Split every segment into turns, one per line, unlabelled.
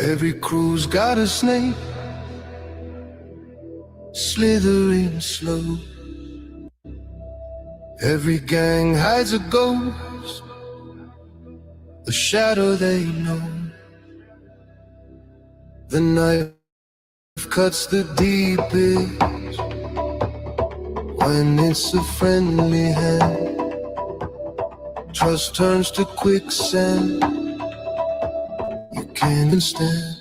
Every crew's got a snake, slithering slow. Every gang hides a ghost, a shadow they know. The knife cuts the deepest when it's a friendly hand. Trust turns to quicksand you can't stand.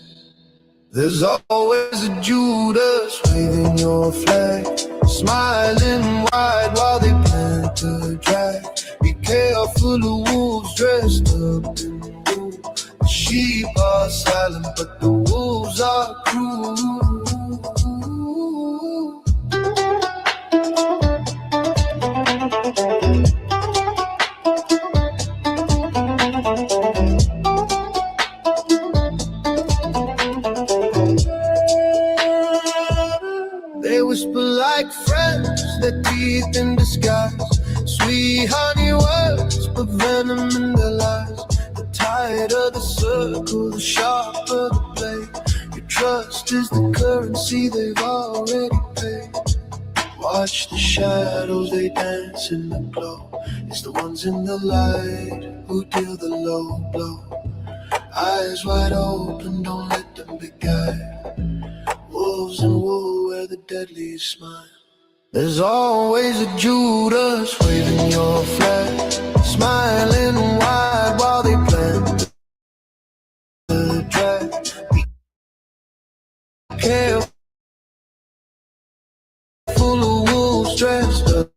There's always a Judas waving your flag, smiling wide while they plant the drag. Be careful of wolves dressed up in blue. The sheep are silent, but the wolves are cruel. They whisper like friends, they're teeth in disguise. Sweet honey words, but venom in their lies. The tighter the circle, the sharper the blade. Your trust is the currency they've already paid. Watch the shadows, they dance in the glow. It's the ones in the light who deal the low blow. Eyes wide open, don't let them be guided. Wolves in wool wear the deadly smile. There's always a Judas waving your flag, smiling wide while they plant the drag. Be careful of wolves dressed up.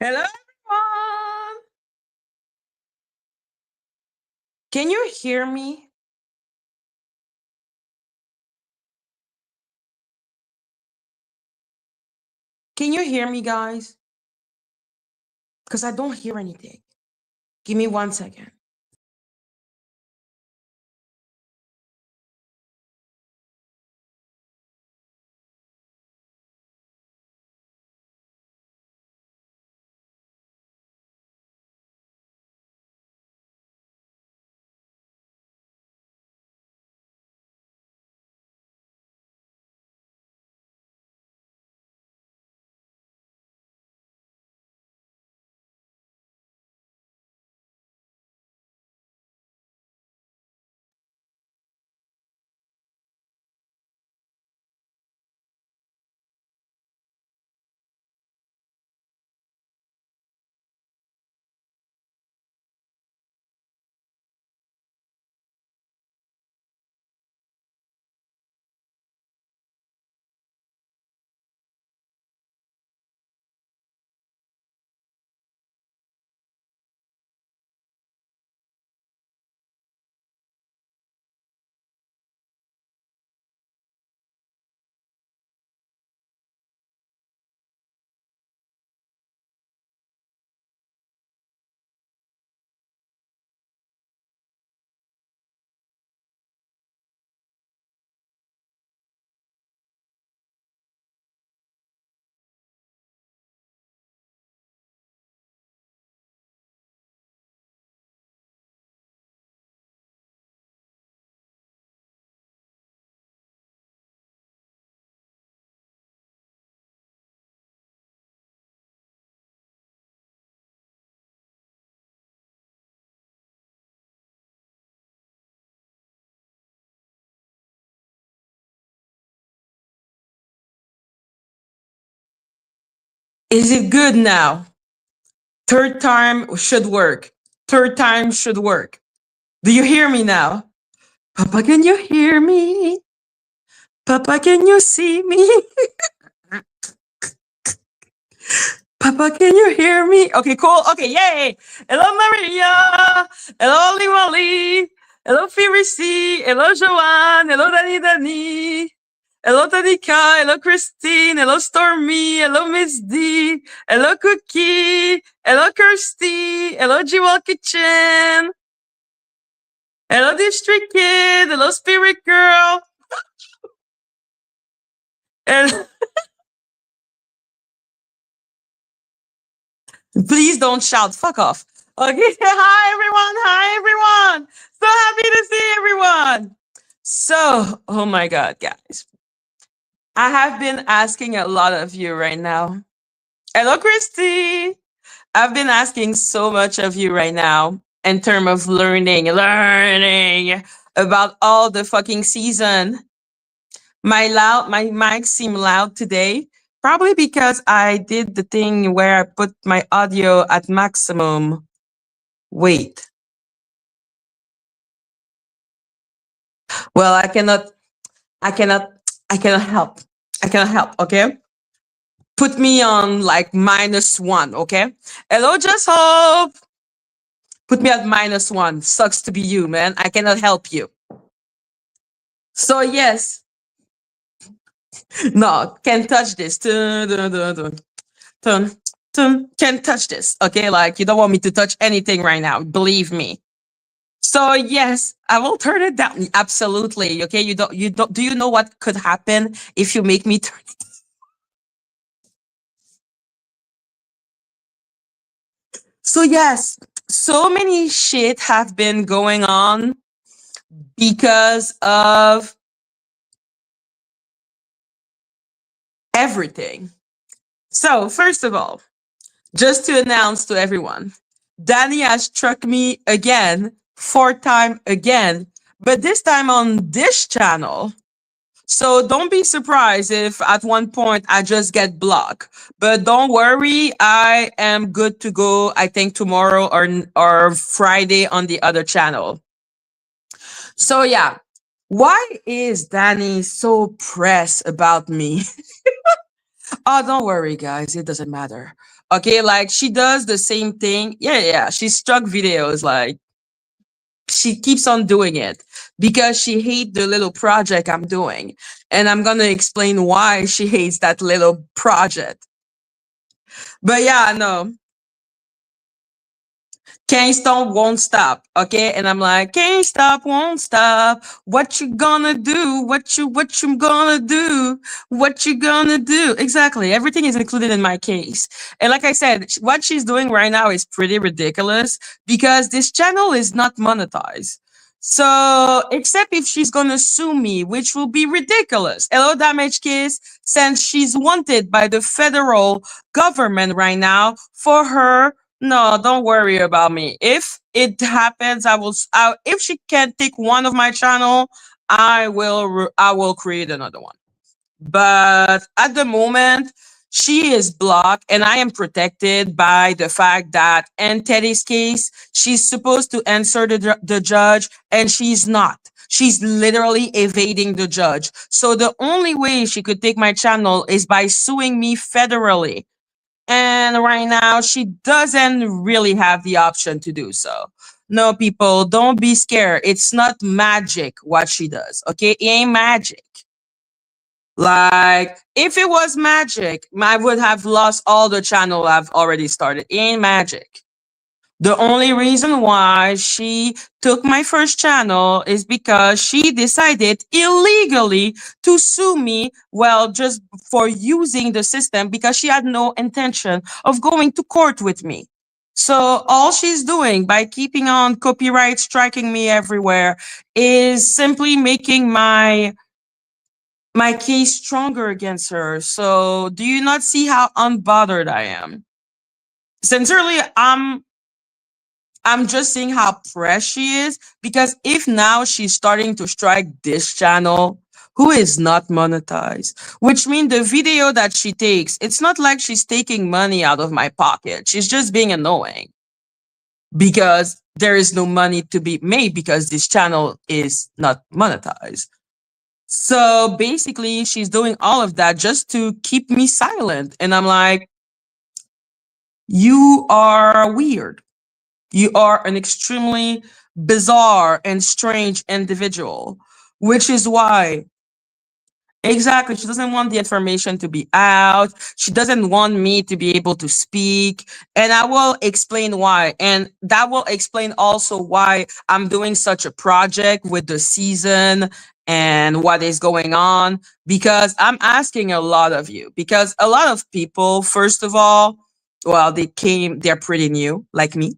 Hello, everyone. Can you hear me? Can you hear me, guys? Because I don't hear anything. Give me 1 second. Is it good now? Third time should work. Third time should work. Do you hear me now? Papa, can you hear me? Papa, can you see me? Papa, can you hear me? Okay, cool. Okay, yay. Hello, Maria. Hello, Limali. Hello, Firisi. Hello, Joanne. Hello, Dani. Hello, Tanika. Hello, Christine. Hello, Stormy. Hello, Miss D. Hello, Cookie. Hello, Kirsty. Hello, Jewel Kitchen. Hello, District Kid. Hello, Spirit Girl. And please don't shout. Fuck off. Okay. Hi, everyone. Hi, everyone. So happy to see everyone. So, oh my God, guys. I have been asking a lot of you right now. Hello, Christy. I've been asking so much of you right now in terms of learning about all the fucking season. My mic seemed loud today, probably because I did the thing where I put my audio at maximum. Wait. Well, I cannot, I cannot help. I cannot help, okay? Put me on like -1, okay? Hello, Just Hope. Put me at -1. Sucks to be you, man. I cannot help you. So yes, no, can't touch this. Dun, dun, dun, dun, dun, dun. Can't touch this. Okay, like you don't want me to touch anything right now. Believe me. So yes, I will turn it down. Absolutely. Okay, you don't. Do you know what could happen if you make me turn it? So yes, so many shit have been going on because of everything. So first of all, just to announce to everyone, Dani has struck me again, fourth time again, but this time on this channel. So don't be surprised if at one point I just get blocked. But don't worry, I am good to go. I think tomorrow or Friday on the other channel. So yeah, why is Dani so pressed about me? Oh, don't worry, guys. It doesn't matter. Okay, like she does the same thing. Yeah, yeah. She struck videos like she keeps on doing it because she hates the little project I'm doing. And I'm gonna explain why she hates that little project. But yeah, no. Can't stop, won't stop. Okay. And I'm like, can't stop, won't stop. What you gonna do? What you gonna do? What you gonna do? Exactly. Everything is included in my case. And like I said, what she's doing right now is pretty ridiculous because this channel is not monetized. So, except if she's gonna sue me, which will be ridiculous. Hello, Damage Kiss, since she's wanted by the federal government right now for her. No, don't worry about me. If it happens, if she can take one of my channel, I will create another one. But at the moment, she is blocked, and I am protected by the fact that in Teddy's case, she's supposed to answer the judge, and she's not. She's literally evading the judge. So the only way she could take my channel is by suing me federally. And right now, she doesn't really have the option to do so. No, people, don't be scared. It's not magic what she does. Okay, it ain't magic. Like, if it was magic, I would have lost all the channel I've already started. It ain't magic. The only reason why she took my first channel is because she decided illegally to sue me, well, just for using the system because she had no intention of going to court with me. So all she's doing by keeping on copyright striking me everywhere is simply making my case stronger against her. So do you not see how unbothered I am? Sincerely, I'm just seeing how pressed she is because if now she's starting to strike this channel, who is not monetized, which means the video that she takes, it's not like she's taking money out of my pocket. She's just being annoying because there is no money to be made because this channel is not monetized. So basically, she's doing all of that just to keep me silent. And I'm like, you are weird. You are an extremely bizarre and strange individual, which is why Exactly. She doesn't want the information to be out. She doesn't want me to be able to speak. And I will explain why. And that will explain also why I'm doing such a project with the season and what is going on. Because I'm asking a lot of you. Because a lot of people, first of all, well, they're pretty new, like me.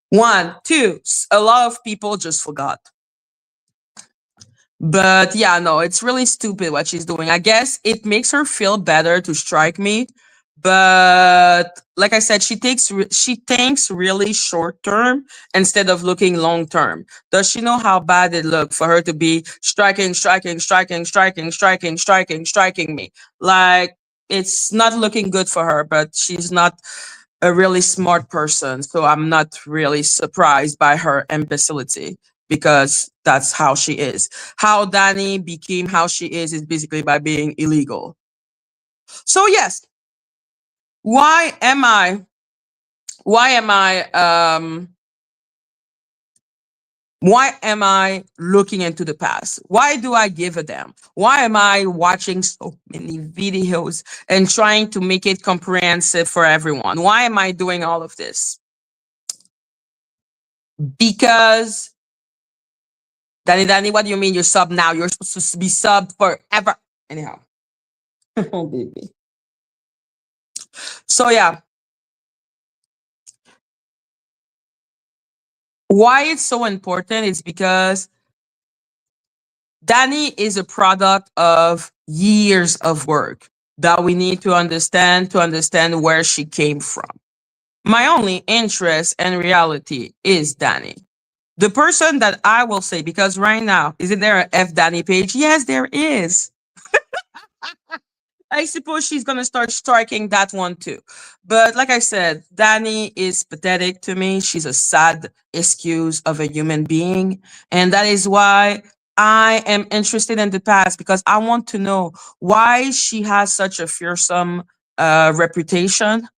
One, two, a lot of people just forgot. But yeah, no, it's really stupid what she's doing. I guess it makes her feel better to strike me. But like I said, she thinks really short term instead of looking long term. Does she know how bad it looked for her to be striking me? Like, it's not looking good for her, but she's not a really smart person. So I'm not really surprised by her imbecility because that's how she is. How Dani became how she is basically by being illegal. So yes, why am I why am I why am I looking into the past? Why do I give a damn? Why am I watching so many videos and trying to make it comprehensive for everyone? Why am I doing all of this? Because Dani, what do you mean you're sub now? You're supposed to be sub forever. Anyhow. Oh, baby. So yeah, why it's so important is because Dani is a product of years of work that we need to understand where she came from. My only interest and reality is Dani. The person that I will say, because right now, isn't there an F Dani page? Yes, there is. I suppose she's gonna start striking that one too. But like I said, Dani is pathetic to me. She's a sad excuse of a human being. And that is why I am interested in the past because I want to know why she has such a fearsome reputation.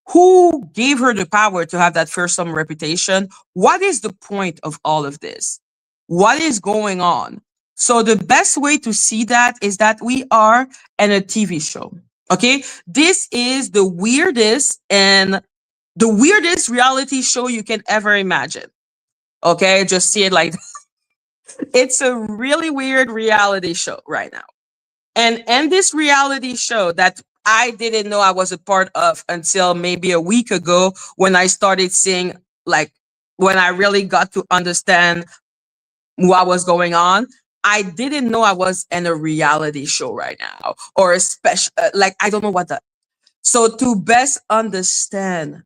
Who gave her the power to have that fearsome reputation? What is the point of all of this? What is going on? So the best way to see that is that we are in a TV show. Okay. This is the weirdest reality show you can ever imagine. Okay. Just see it like it's a really weird reality show right now. And in this reality show that I didn't know I was a part of until maybe a week ago when I started seeing, like, when I really got to understand what was going on. I didn't know I was in a reality show right now or a special, like, I don't know what that. So to best understand,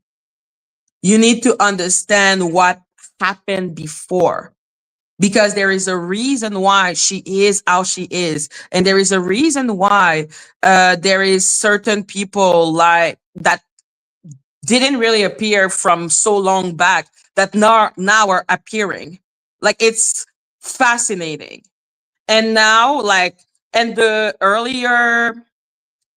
you need to understand what happened before because there is a reason why she is how she is, and there is a reason why there is certain people like that didn't really appear from so long back that now are appearing. Like, it's fascinating. And now, like, in the earlier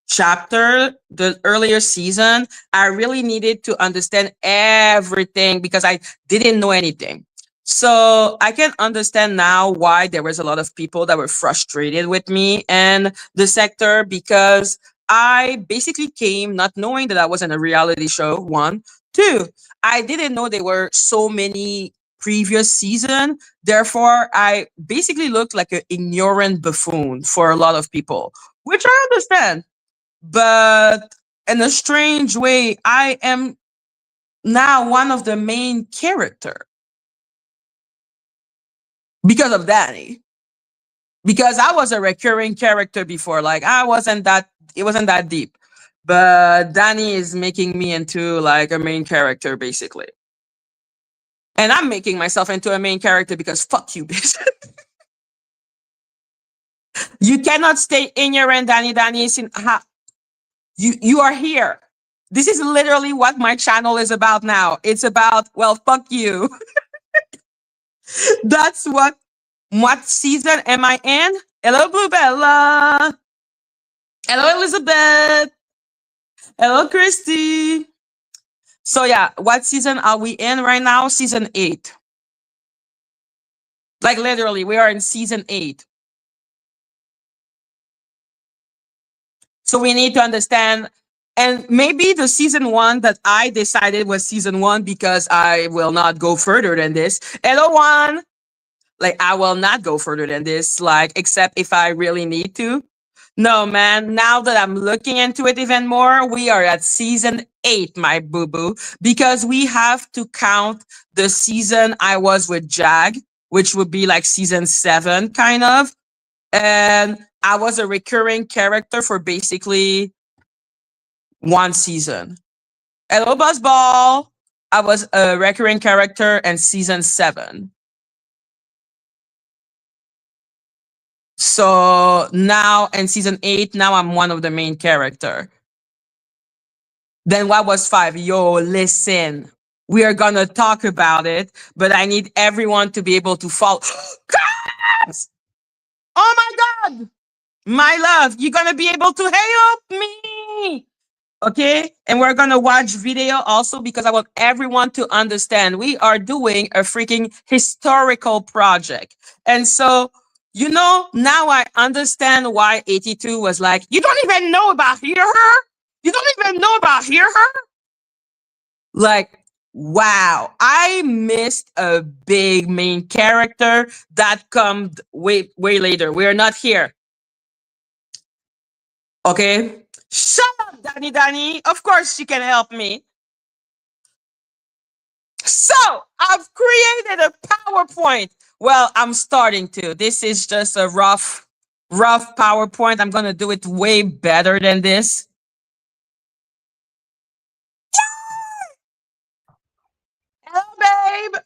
chapter, the earlier season, I really needed to understand everything because I didn't know anything. So I can understand now why there was a lot of people that were frustrated with me and the sector because I basically came not knowing that I was in a reality show. One, two, I didn't know there were so many previous season. Therefore, I basically looked like an ignorant buffoon for a lot of people, which I understand. But in a strange way, I am now one of the main character because of Dani. Because I was a recurring character before, like it wasn't that deep. But Dani is making me into like a main character basically. And I'm making myself into a main character because fuck you, bitch. You cannot stay in your end, Dani. Dani is in. You are here. This is literally what my channel is about now. It's about, well, fuck you. That's what season am I in? Hello, Bluebella. Hello, Elizabeth. Hello, Christy. So yeah, what season are we in right now? Season 8. Like, literally, we are in season 8. So we need to understand. And maybe the season one that I decided was season one because I will not go further than this. Hello, one. Like, I will not go further than this, like, except if I really need to. No, man. Now that I'm looking into it even more, we are at season 8, my boo boo, because we have to count the season I was with Jag, which would be like season 7, kind of. And I was a recurring character for basically one season. Hello, Buzzball. I was a recurring character in season 7. So now in season 8, now I'm one of the main character. Then what was 5? Yo, listen. We are gonna talk about it, but I need everyone to be able to follow. Guys! Oh my god! My love, you're gonna be able to help me. Okay? And we're gonna watch video also because I want everyone to understand we are doing a freaking historical project. And so, now I understand why 82 was like, you don't even know about Hear Her? You don't even know about Hear Her? Like, wow, I missed a big main character that comes way, way later. We're not here. Okay? Shut up, Dani. Of course she can help me. So, I've created a PowerPoint. Well, I'm starting to. This is just a rough PowerPoint. I'm going to do it way better than this. Hello, babe.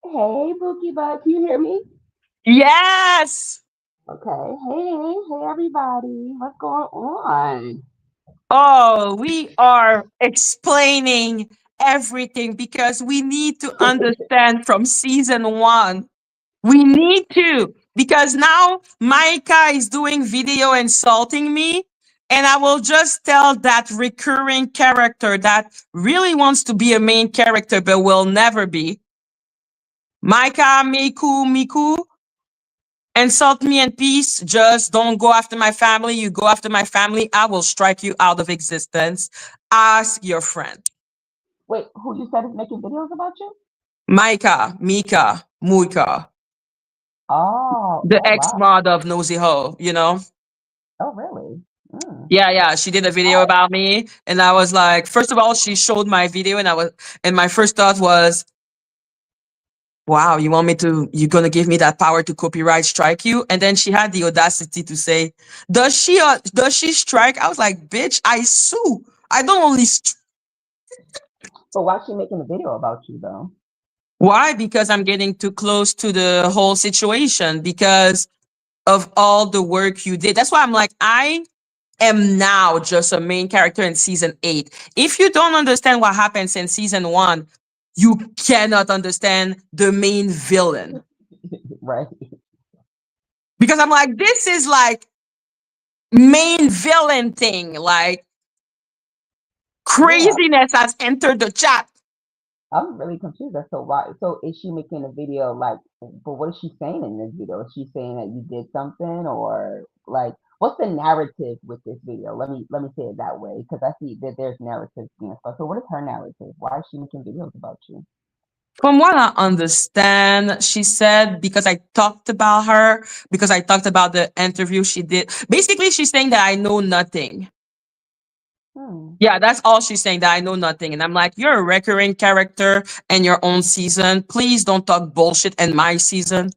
Hey, Bookie Butt, can you hear me?
Yes.
Okay. Hey, everybody. What's going on?
Oh, we are explaining everything because we need to understand from season 1. We need to, because now Micah is doing video insulting me, and I will just tell that recurring character that really wants to be a main character but will never be. Micah, Miku, insult me in peace. Just don't go after my family. You go after my family, I will strike you out of existence. Ask your friend.
Wait, who you said is making videos about you?
Micah, Mika, Muika. The
Wow.
ex-mod of Nosy Ho,
Oh, really? Mm.
Yeah. She did a video about me, and I was like, first of all, she showed my video, and my first thought was, wow, you're gonna give me that power to copyright strike you? And then she had the audacity to say, does she strike? I was like, bitch, I sue. I don't only
But why is she making a video about you, though?
Why? Because I'm getting too close to the whole situation because of all the work you did. That's why I'm like, I am now just a main character in season 8. If you don't understand what happens in season 1, you cannot understand the main villain.
Right.
Because I'm like, this is like main villain thing. Like, craziness has entered the chat.
I'm really confused as to why. So is she making a video but what is she saying in this video? Is she saying that you did something, or like what's the narrative with this video? Let me say it that way, because I see that there's narratives being stuff. So what is her narrative? Why is she making videos about you?
From what I understand, she said because I talked about her, because I talked about the interview she did. Basically, she's saying that I know nothing. Yeah, that's all she's saying, that I know nothing. And I'm like, you're a recurring character in your own season. Please don't talk bullshit in my season.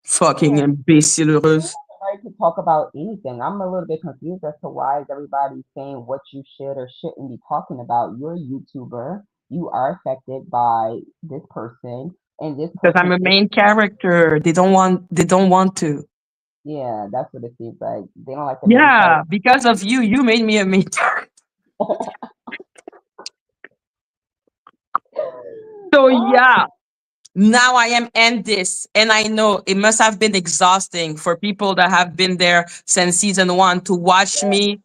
Fucking imbécileuse.
Right to talk about anything. I'm a little bit confused as to why is everybody saying what you should or shouldn't be talking about. You're a YouTuber. You are affected by this person, and this
Because I'm a main character. They don't want to.
Yeah, that's what it seems like. They don't like the
Yeah, because of you, you made me a main character. So yeah, now I am in this, and I know it must have been exhausting for people that have been there since season 1 to watch me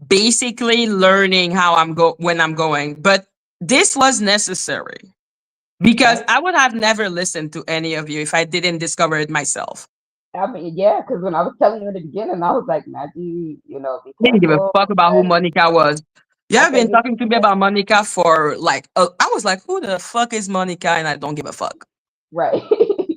basically learning how when I'm going. But this was necessary because I would have never listened to any of you if I didn't discover it myself.
I mean, yeah, because when I was telling you in the beginning, I was like, Maggie, be
They didn't give a
careful.
fuck about who Monica was. You
I
have
said,
been talking to me about Monica for like, I was like, who the fuck is Monica? And I don't give a fuck.
right,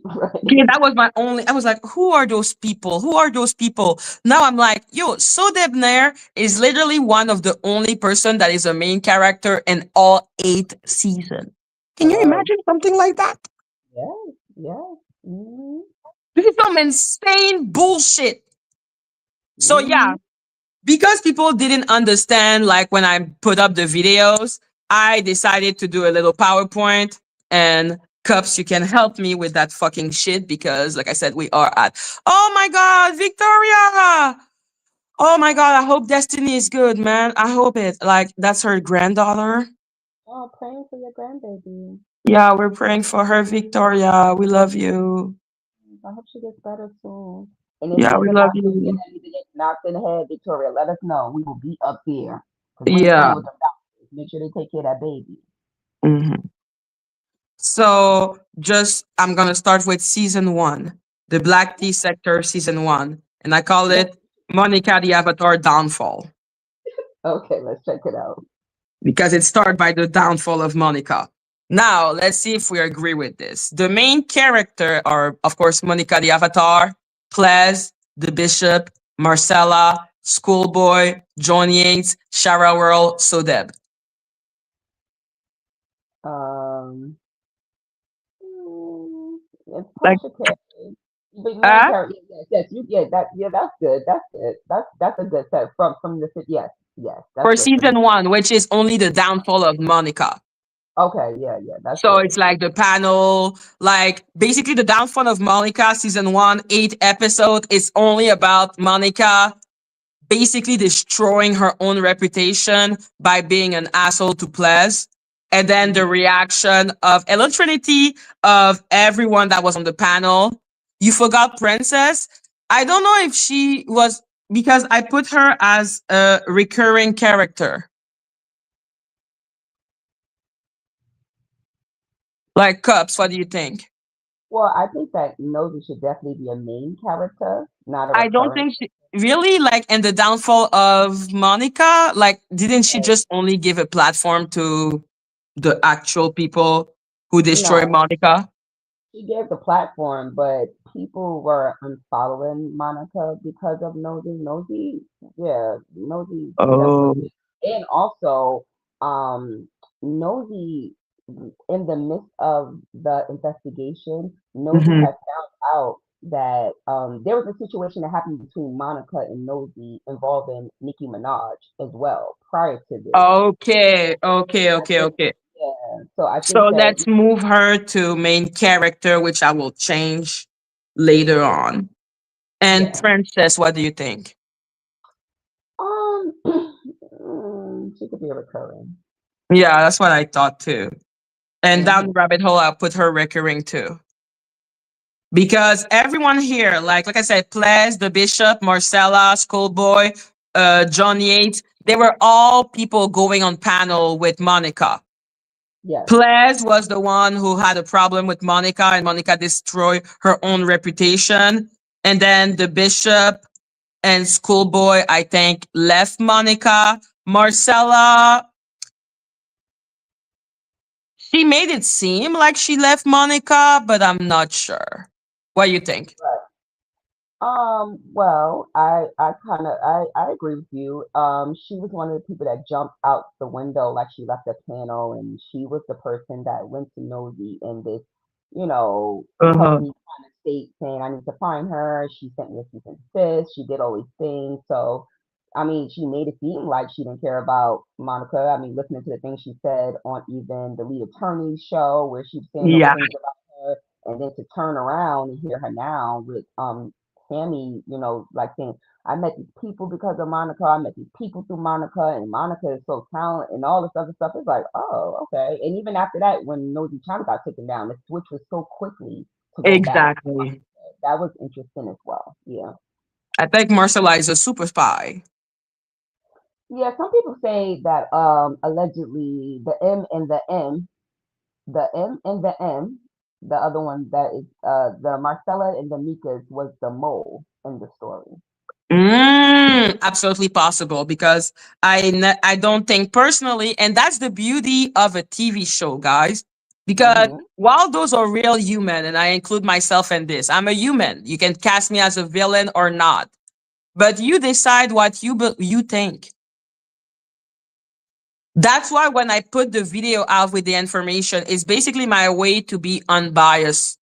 right.
Okay, that was my only. I was like, who are those people? Who are those people? Now I'm like, yo, So Debnair is literally one of the only person that is a main character in all 8 seasons. Can you
Hello.
imagine something like that?
Yes, yes. Mm-hmm.
This is some insane bullshit. So
Mm-hmm.
yeah, because people didn't understand, like when I put up the videos, I decided to do a little PowerPoint. And Cups, you can help me with that fucking shit because, like I said, we are at. Oh my God, Victoria! Oh my God, I hope Destiny is good, man. I hope it. Like, that's her granddaughter.
Oh, praying for your grandbaby.
Yeah, we're praying for her, Victoria. We love you.
I hope she gets better soon. And if
Yeah,
she's
we
a
love
doctor again
you.
that needs to get knocked in the head, Victoria, let us know. We will be up there. Because we ain't
Yeah.
playing with the doctors. Make sure they take care of that baby.
Mhm. So just I'm gonna start with season one, the Black Tea Sector season one, and I call
Yes.
it Monica the Avatar Downfall
Okay, let's check it out.
because it started by the downfall of Monica. Now let's see if we agree with this. The main character are, of course, Monica the Avatar, Plez, the Bishop, Marcella, Schoolboy, John Yates, Shara Whirl, Sodeb.
Um, mm, it's
Like,
Portia Carey. But main
ah,
character, yes, yes, that's good. That's good. That's a good set from the yes, yes, that's
for
good for me.
season one, which is only the downfall of Monica.
Okay, yeah, yeah, that's
So
good.
it's like the panel, like basically the downfall of Monica, season one, 8 episodes. It's only about Monica basically destroying her own reputation by being an asshole to Plez. And then the
Hmm.
reaction of Ella Trinity, of everyone that was on the panel. You forgot Princess. I don't know if she was, because I put her as a recurring character. Like Cups, what do you think?
Well, I think that Nosy should definitely be a main character, not a
I don't
recurring.
think she really like, and the downfall of Monica, like, didn't she just only give a platform to the actual people who destroyed
No,
Monica?
she gave the platform, but people were unfollowing Monica because of Nosy. Nosy, yeah, Nosy
Oh.
definitely. And also, um, Nosy, in the midst of the investigation, Nosy
Hmm.
had found out that there was a situation that happened between Monica and Nosy involving Nicki Minaj as well prior to this.
Okay, okay,
I
okay,
think,
okay.
yeah. So I
So
think that
let's move her to main character, which I will change later on. And
yeah.
Princess, what do you think?
She could be a recurring.
Yeah, that's what I thought too. And down
Hmm.
the rabbit hole, I'll put her recurring too. Because everyone here, like I said, Plez, the Bishop, Marcella, Schoolboy, John Yates, they were all people going on panel with Monica.
Yes.
Plez was the one who had a problem with Monica, and Monica destroyed her own reputation. And then the Bishop and Schoolboy, I think, left Monica. Marcella, she made it seem like she left Monica, but I'm not sure. What do you think?
Right. Well, I kind of, I agree with you. She was one of the people that jumped out the window, like she left the panel, and she was the person that went to Nosy in this,
Uh-huh.
puppy kind of state, saying, I need to find her. She sent me a cease and desist. She did all these things. So, I mean, she made it seem like she didn't care about Monica. I mean, listening to the things she said on even the lead attorney's show, where she was saying those
Yeah,
things about her, and then to turn around and hear her now with Tammy, like saying, I met these people because of Monica. I met these people through Monica, and Monica is so talented, and all this other stuff. It's like, oh, okay. And even after that, when Nosy China got taken down, the switch was so quickly to go back.
exactly.
That was interesting as well. Yeah.
I think Marcella is a super spy.
Yeah, some people say that allegedly the M and the M The other one that is the Marcella and the Mikas was the mole in the story.
Absolutely possible because I don't think personally, and that's the beauty of a TV show, guys. Because
Hmm.
while those are real human, and I include myself in this, I'm a human. You can cast me as a villain or not, but you decide what you think. That's why when I put the video out with the information, it's basically my way to be unbiased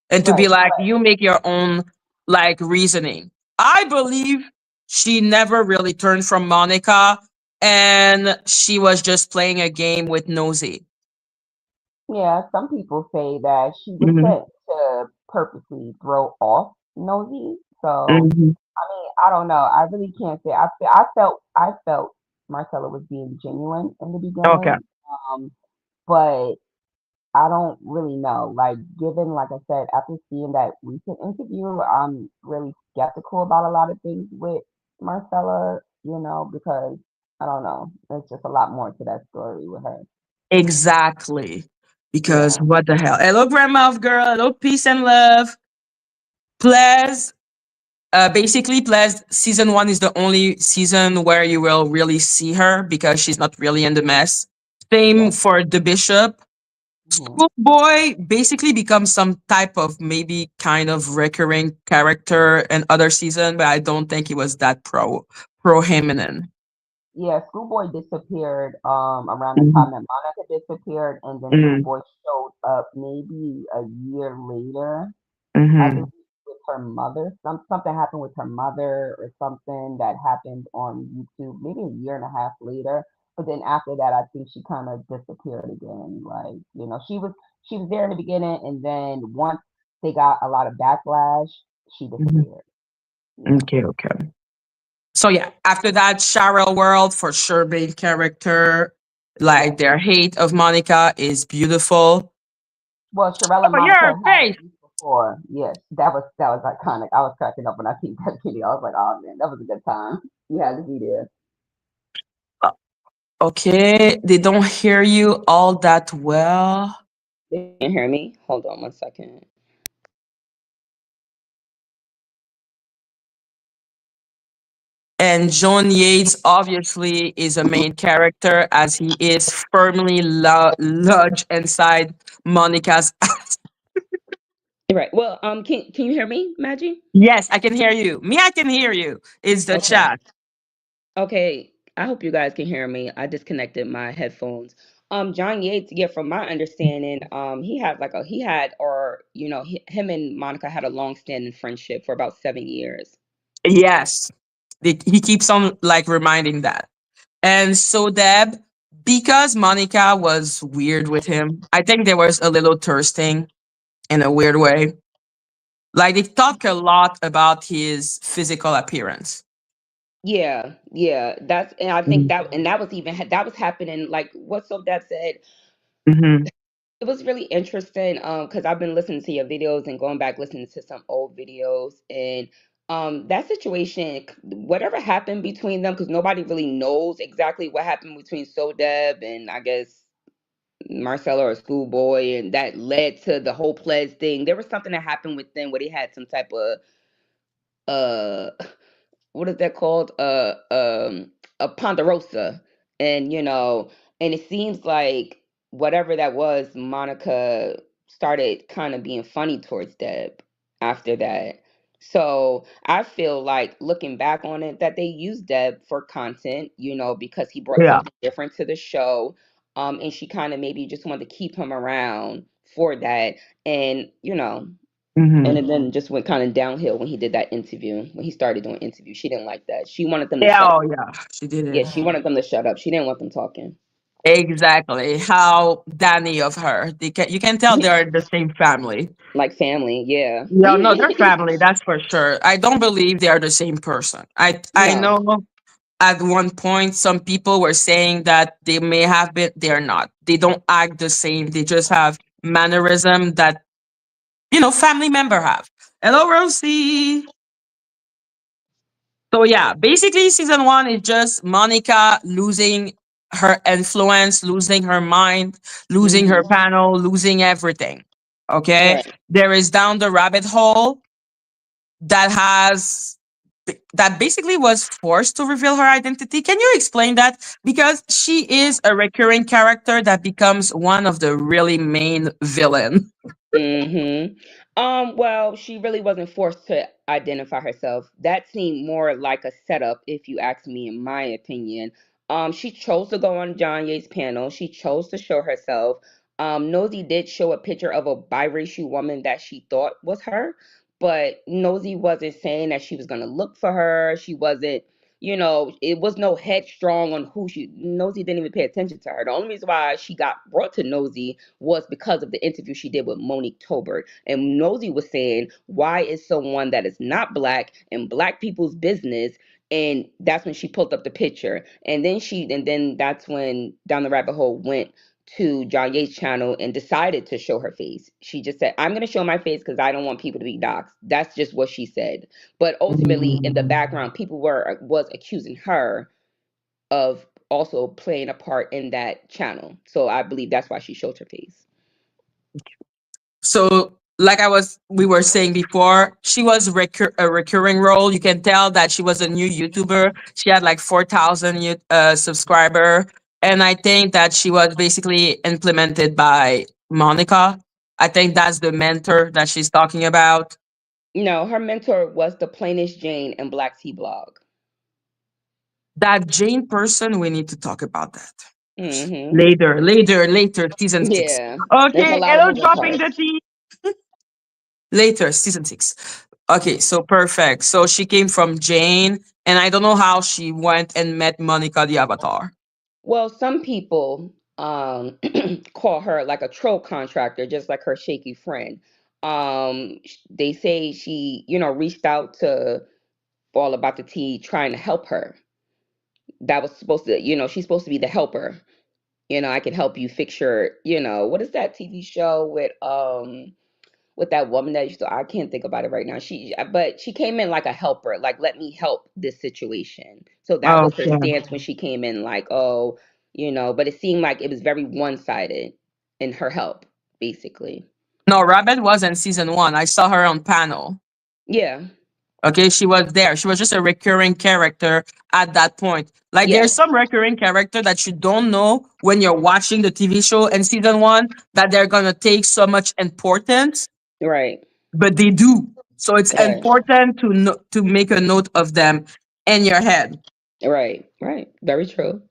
and to be
Right,
like, you make your own like reasoning. I believe she never really turned from Monica and she was just playing a game with Nosy.
yeah, some people say that she was
Hmm.
sent to purposely throw off Nosy. So,
Hmm.
I mean, I don't know. I really can't say. I felt Marcella was being genuine in the
Okay.
beginning. But I don't really know. Like, given, like I said, after seeing that recent interview, I'm really skeptical about a lot of things with Marcella, because I don't know. There's just a lot more to that story with her.
Exactly. Because
Yeah.
what the hell? Hello, grandma of girl. Hello, peace and love. Ples, basically, Ples season one is the only season where you will really see her because she's not really in the mess. Same
Yes.
for the bishop.
Hmm.
Schoolboy basically becomes some type of maybe kind of recurring character in other season, but I don't think he was that prominent.
Yeah, Schoolboy disappeared around the
Mm-hmm.
time that Monica disappeared, and then
Mm-hmm.
Schoolboy showed up maybe a year later. I
Mm-hmm.
believe with her mother. Something happened with her mother or something that happened on YouTube maybe a year and a half later. But then after that, I think she kind of disappeared again. Like, she was there in the beginning, and then once they got a lot of backlash, she
Mm-hmm.
disappeared. Yeah.
Okay, okay. So yeah, after that, Cheryl World for sure main character. Like
Yes.
their hate of Monica is beautiful.
Well, Sherelle and
Oh,
Monica
your
had
face.
a beef before. Yes, that was iconic. I was cracking up when I seen that video. I was like, oh man, that was a good time. You had to be there.
Okay, they don't hear you all that well.
They can't hear me. Hold on 1 second.
And John Yates obviously is a main character as he is firmly lodged inside Monica's.
Right. Well, can you hear me, Maggie?
Yes, I can hear you. Me, I can hear you. It's the
Okay.
chat.
Okay. I hope you guys can hear me. I disconnected my headphones. John Yates, yeah, from my understanding, he had, or him and Monica had a long-standing friendship for about 7 years.
Yes, he keeps on like reminding that. And so Deb, because Monica was weird with him, I think there was a little thirsting in a weird way. Like they talk a lot about his physical appearance.
Yeah, yeah. That's and I think that was happening. Like what So Dad said,
Mm-hmm.
it was really interesting because I've been listening to your videos and going back listening to some old videos, and that situation, whatever happened between them, because nobody really knows exactly what happened between Sodeb and I guess Marcella or Schoolboy, and that led to the whole pledge thing. There was something that happened with them where they had some type of uh what is that called? A ponderosa, and and it seems like whatever that was, Monica started kind of being funny towards Deb after that. So I feel like looking back on it, that they used Deb for content, because he brought
Yeah.
something different to the show. And she kind of maybe just wanted to keep him around for that, and and
Mm-hmm.
it then just went kind of downhill when he did that interview. When he started doing interviews, she didn't like that. She wanted them to
Yeah.
shut
Oh,
up.
yeah. She did
Yeah,
it.
she wanted them to shut up. She didn't want them talking.
Exactly. How Danny of her. You can tell they're the same family.
Like family, yeah.
Yeah, no, they're family, that's for sure. I don't believe they are the same person. I
No.
know at one point some people were saying that they may have been, they're not. They don't act the same. They just have mannerism that, family member have. Hello, Rosie. So yeah, basically season one is just Monica losing her influence, losing her mind, losing her
Hmm.
panel, losing everything. Okay.
Right.
There is Down the Rabbit Hole that that basically was forced to reveal her identity. Can you explain that? Because she is a recurring character that becomes one of the really main villain.
Mm-hmm. Well, she really wasn't forced to identify herself. That seemed more like a setup, if you ask me, in my opinion. She chose to go on John Ye's panel. She chose to show herself. Nosy did show a picture of a biracial woman that she thought was her, but Nosy wasn't saying that she was gonna look for her. She wasn't, it was no headstrong on who she. Nosy didn't even pay attention to her. The only reason why she got brought to Nosy was because of the interview she did with Monique Tolbert. And Nosy was saying, why is someone that is not black in black people's business? And that's when she pulled up the picture. And then that's when Down the Rabbit Hole went to John Yates' channel and decided to show her face. She just said, I'm going to show my face because I don't want people to be doxxed. That's just what she said. But ultimately, in the background, people was accusing her of also playing a part in that channel. So I believe that's why she showed her face.
So, like we were saying before, she was a recurring role. You can tell that she was a new YouTuber. She had like 4,000 subscriber, and I think that she was basically implemented by Monica. I think that's the mentor that she's talking about.
No, her mentor was the plainest Jane and Black Tea blog.
That Jane person, we need to talk about that
Hmm.
later, season 6.
Yeah, there's a
Okay,
lot of
hello,
moving
dropping
parts.
the tea. Later, season 6. Okay, so perfect. So she came from Jane, and I don't know how she went and met Monica the Avatar.
Well, some people call her like a troll contractor, just like her shaky friend. They say she, reached out to All About the Tea trying to help her. That was supposed to, she's supposed to be the helper. I can help you fix your, what is that TV show with that woman that used to, I can't think about it right now. But she came in like a helper, like let me help this situation. So that was her
Okay.
stance when she came in, like, oh, but it seemed like it was very one-sided in her help, basically.
No, Rabbit was in season 1. I saw her on panel.
Yeah.
Okay, she was there. She was just a recurring character at that point. Like there's
Yes.
some recurring character that you don't know when you're watching the TV show in season 1 that they're gonna take so much importance,
Right.
but they do. So it's
Right.
important to make a note of them in your head.
Right. Right. Very true.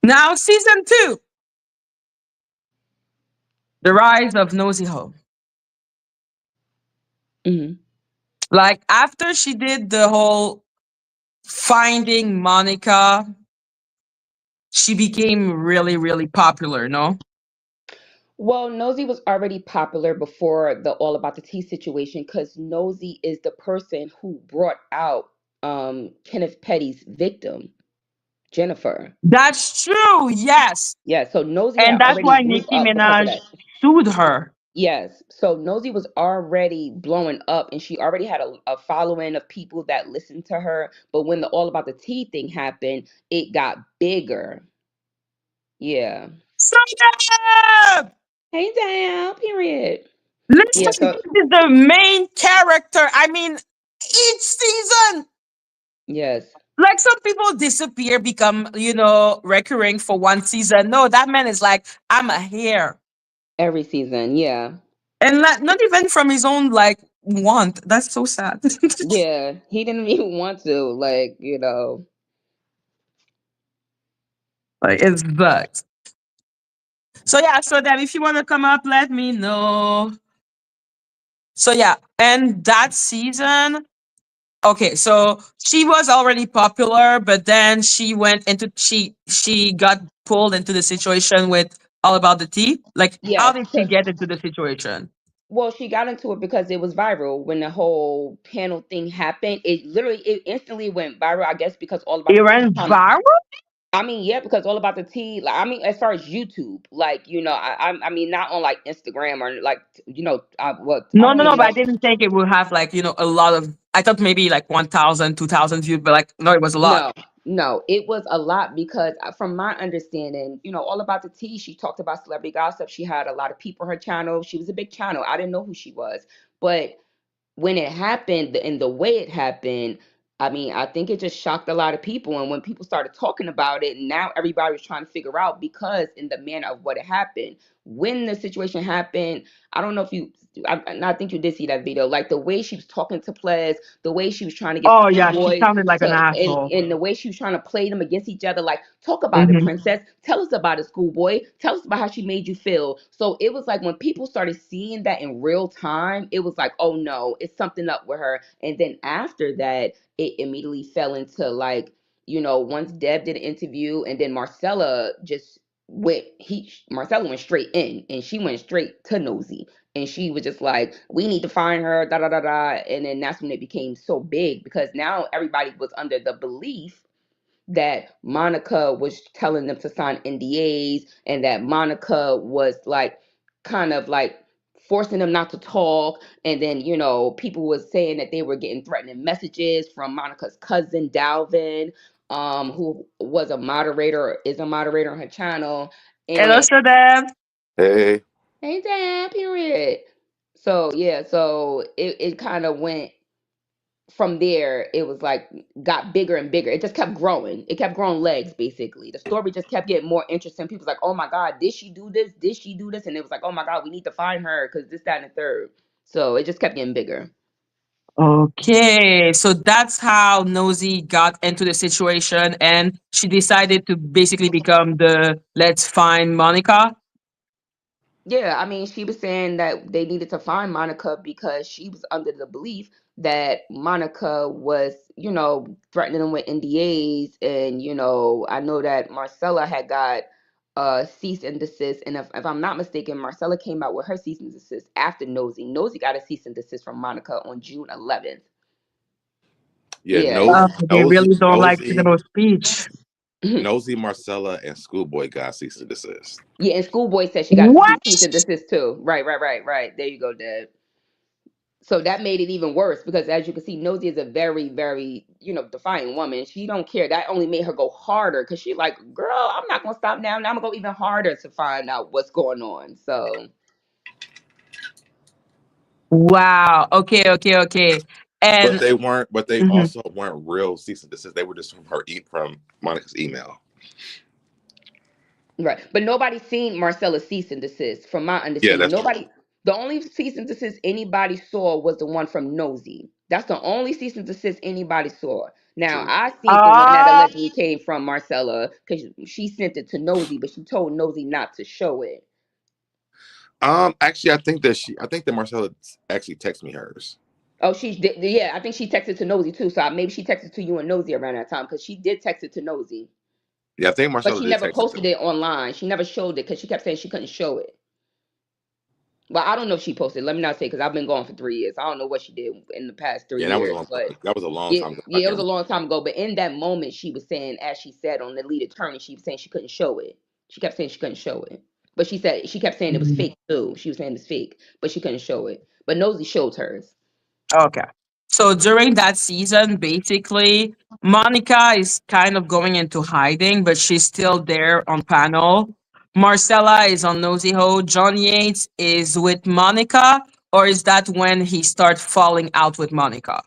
Now, season 2, The Rise of Nosy Ho.
Hmm.
Like after she did the whole finding Monica, she became really, really popular, no?
Well, Nosy was already popular before the All About the Tea situation because Nosy is the person who brought out Kenneth Petty's victim, Jennifer.
That's true, yes.
Yeah, so Nosy had
And that's
already
why
blew
Nicki
up because of
Minaj
that.
sued her.
Yes, so Nosy was already blowing up and she already had a following of people that listened to her. But when the All About the Tea thing happened, it got bigger. Yeah.
Shut up!
Hey, down, period. Yeah,
Listen,
so,
this is the main character. I mean, each season,
yes,
like some people disappear, become, recurring for one season. No, that man is like, I'm a here.
every season. Yeah.
And not even from his own, like, want. That's so sad.
Yeah, he didn't even want to,
Like, it's bugs. So, yeah, so then if you want to come up, let me know. So, yeah, and that season, okay, so she was already popular, but then she got pulled into the situation with All About the Tea. Like, how
yes,
did she
because
get into the situation?
well, she got into it because it was viral when the whole panel thing happened. It instantly went viral. I guess because all about
It
the tea
ran
kind of.
viral?
I mean, yeah, because all about the tea. Like, I mean, as far as YouTube, like I mean, not on like Instagram or like what I
No,
don't
no, no,
even
but
know.
I didn't think it would have like, a lot of, I thought maybe like 1,000, 2,000 views, but like, no, it was a lot.
No, No, it was a lot because from my understanding, All About the Tea, she talked about celebrity gossip. She had a lot of people on her channel. She was a big channel. I didn't know who she was. But when it happened and the way it happened, I mean, I think it just shocked a lot of people. And when people started talking about it, now everybody was trying to figure out because in the manner of what it happened. When the situation happened, I don't know if I think you did see that video. Like the way she was talking to players, the way she was trying to get
Oh yeah, she
Schoolboy
sounded like an asshole.
and the way she was trying to play them against each other. Like, talk about it,
Hmm.
princess. Tell us about it, Schoolboy. Tell us about how she made you feel. So it was like when people started seeing that in real time, it was like, oh no, it's something up with her. And then after that, it immediately fell into like, once Deb did an interview and then Marcella went straight in and she went straight to Nosy. And she was just like, we need to find her, da da da da. And then that's when it became so big because now everybody was under the belief that Monica was telling them to sign NDAs and that Monica was like kind of like forcing them not to talk. And then, people was saying that they were getting threatening messages from Monica's cousin, Dalvin, who was a moderator or is a moderator on her channel.
Hello,
And
Shadab.
Hey,
ain't that period? So yeah, so it kind of went from there. It was like got bigger and bigger. It just kept growing. It kept growing legs basically. The story just kept getting more interesting. People's like, oh my god, did she do this? Did she do this? And it was like, oh my god, we need to find her because this, that, and the third. So it just kept getting bigger.
Okay, so that's how Nosy got into the situation, and she decided to basically become the Let's Find Monica.
Yeah, I mean, she was saying that they needed to find Monica because she was under the belief that Monica was, threatening them with NDAs. And, I know that Marcella had got cease and desist. And if I'm not mistaken, Marcella came out with her cease and desist after Nosy. Nosy got a cease and desist from Monica on June 11th.
yeah,
Yeah, and
They really don't like freedom
Nosy,
of speech.
Nosy, Marcella, and Schoolboy got cease and desist.
yeah, and Schoolboy said she got a
What?
cease and desist too. Right. There you go, Deb. So that made it even worse because as you can see, Nosy is a very, very, defiant woman. She don't care. That only made her go harder because she like, girl, I'm not gonna stop now. Now I'm gonna go even harder to find out what's going on. So
Wow. Okay.
But
And
they weren't. But they
mhm.
also weren't real cease and desist. They were just from Monica's email.
right. But nobody seen Marcella cease and desist, from my
Yeah,
understanding.
that's true.
Nobody the only cease and desist anybody saw was the one from Nosy. That's the only cease and desist anybody saw. Now
True.
I seen the one that
Ah,
allegedly came from Marcella because she sent it to Nosy, but she told Nosy not to show it.
Actually, I think that Marcella actually texted me hers.
Oh, she did. Yeah, I think she texted to Nosy too. So maybe she texted to you and Nosy around that time because she did text it to Nosy,
Yeah, I think
but
Marcella
she
did
never
text it to
posted
me.
it online. She never showed it because she kept saying she couldn't show it. Well, I don't know if she posted. Let me not say because I've been gone for 3 years. I don't know what she did in the past three
Yeah, that was a
years,
long
but
time. That was a long
yeah,
time ago. I
yeah, it was a
can't
long time ago. But in that moment, she was saying, as she said on the lead attorney, she was saying she couldn't show it. She kept saying she couldn't show it, but she kept saying it was
mhm.
fake too. She was saying it's fake, but she couldn't show it. But Nosy showed hers.
Okay. So during that season, basically, Monica is kind of going into hiding, but she's still there on panel. Marcella is on Nosy Ho. John Yates is with Monica, or is that when he starts falling out with Monica?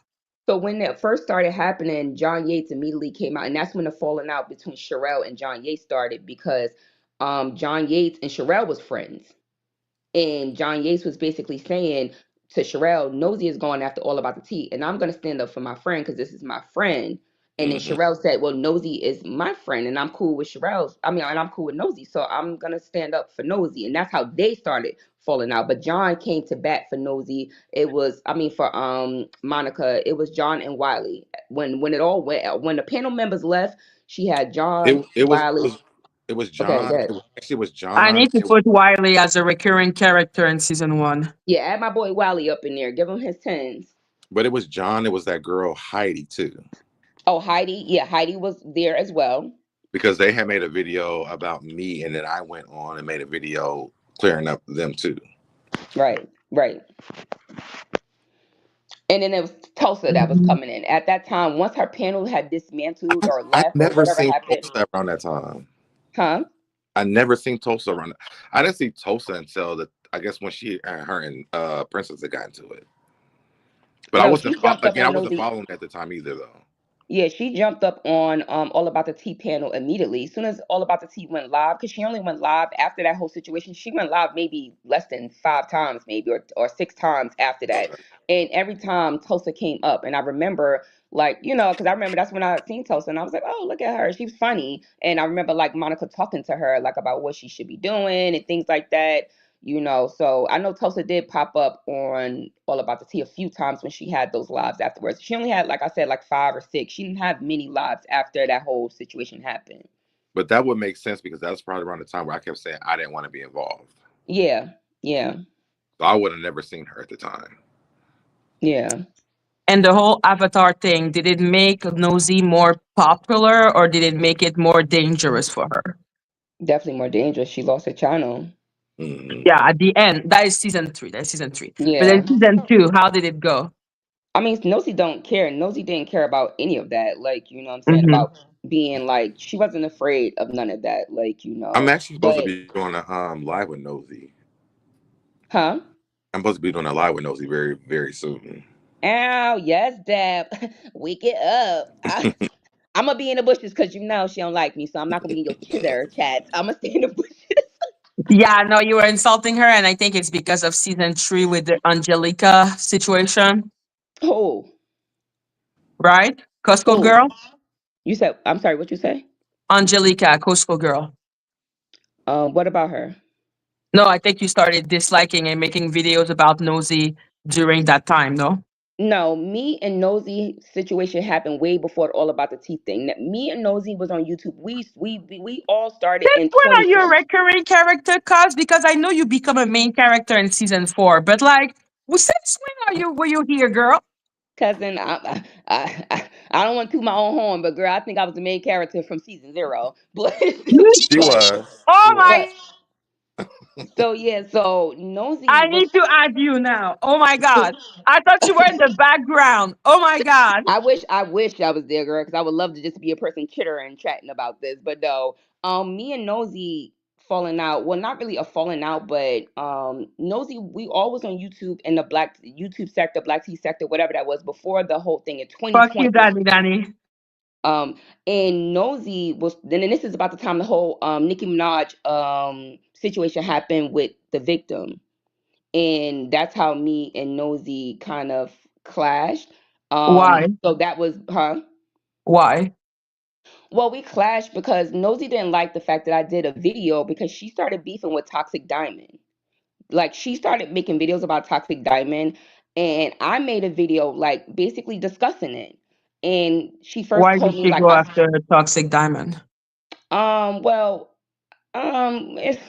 So when that first started happening, John Yates immediately came out, and that's when the falling out between Sherelle and John Yates started because John Yates and Sherelle was friends. And John Yates was basically saying to Sherelle, Nosy is going after All About the Tea, and I'm going to stand up for my friend because this is my friend. And then
hmm
Sherelle said, well, Nosy is my friend, and I'm cool with and I'm cool with Nosy, so I'm going to stand up for Nosy. And that's how they started falling out. But John came to bat for Nosy. For Monica, it was John and Wiley. When it all went, when the panel members left, she had
It
John,
it was it
Wiley.
was it was
Okay,
John.
good.
It was
I
John.
need to put Wiley as a recurring character in season one.
Yeah, add my boy Wiley up in there. Give him his tens.
But it was John. It was that girl Heidi too,
Oh, Heidi. Yeah, Heidi was there as well.
because they had made a video about me, and then I went on and made a video clearing up them too.
Right, right. And then it was Tulsa that was
Mhm.
coming in at that time. Once her panel had dismantled or
I
left or
never
whatever
seen
happened,
Tulsa around that time.
huh?
I never seen Tulsa around. I didn't see Tulsa until I guess when her and Princess had got into it. But I
No,
wasn't
she jumped up
again. I
on
wasn't
Nosy.
following at the time either, though.
Yeah, she jumped up on All About the Tea panel immediately. As soon as All About the Tea went live, because she only went live after that whole situation. She went live maybe less than 5 times, maybe or 6 times after that.
Okay.
And every time Tulsa came up, and I remember like because I remember that's when I seen Tulsa, and I was like, oh, look at her, she's funny. And I remember like Monica talking to her like about what she should be doing and things like that. So I know Tulsa did pop up on All About the Tea a few times when she had those lives afterwards. She only had, like I said, like 5 or 6. She didn't have many lives after that whole situation happened.
But that would make sense because that was probably around the time where I kept saying I didn't want to be involved.
Yeah, yeah,
So I would have never seen her at the time.
yeah.
And the whole Avatar thing, did it make Nosy more popular or did it make it more dangerous for her?
Definitely more dangerous. She lost her channel.
Hmm.
Yeah, at the end, that is season three. That's season three. But then
Yeah.
season two, how did it go?
I mean, Nosy don't care. Nosy didn't care about any of that. Like, what I'm saying
Hmm.
about being like, she wasn't afraid of none of that. Like,
I'm actually supposed to
but,
be doing a live with Nosy.
huh?
I'm supposed to be doing a live with Nosy very very soon.
Ow, yes, Deb. Wake it up. I'm gonna be in the bushes because she don't like me, so I'm not gonna be in your chitter chats. I'm gonna stay in the bushes.
Yeah, no, you were insulting her, and I think it's because of season three with the Angelica situation,
Who?
right? Costco
Who?
girl?
You said, I'm sorry, what you say?
Angelica, Costco girl.
What about her?
No, I think you started disliking and making videos about Nosy during that time, no?
No, me and Nosy situation happened way before All About the Teeth thing. Me and Nosy was on YouTube. We all started
Since
in
when are you a
2020.
recurring character, cuz? Because I know you become a main character in season four, but like, since when are you were you here, girl?
Cousin, I don't want to toot my own horn, but girl, I think I was the main character from season 0. But
She
but
was. She
Oh
was.
my,
but so yeah, so Nosy
I
was.
need to add you now. Oh my god. I thought you were in the background. Oh my god.
I wish I was there, girl, because I would love to just be a person chittering and chatting about this. But no, me and Nosy falling out. Well, not really a falling out, but Nosy, we always on YouTube in the Black YouTube sector, Black Tea sector, whatever that was before the whole thing in
Fuck you,
2020.
Danny.
And Nosy was then, and this is about the time the whole Nicki Minaj situation happened with the victim, and that's how me and Nosy kind of clashed.
Why?
So that was her.
Why?
Well, we clashed because Nosy didn't like the fact that I did a video because she started beefing with Toxic Diamond. Like she started making videos about Toxic Diamond, and I made a video like basically discussing it. And she first
Why
told
did
me
she
like
go after Toxic Diamond?
well, it's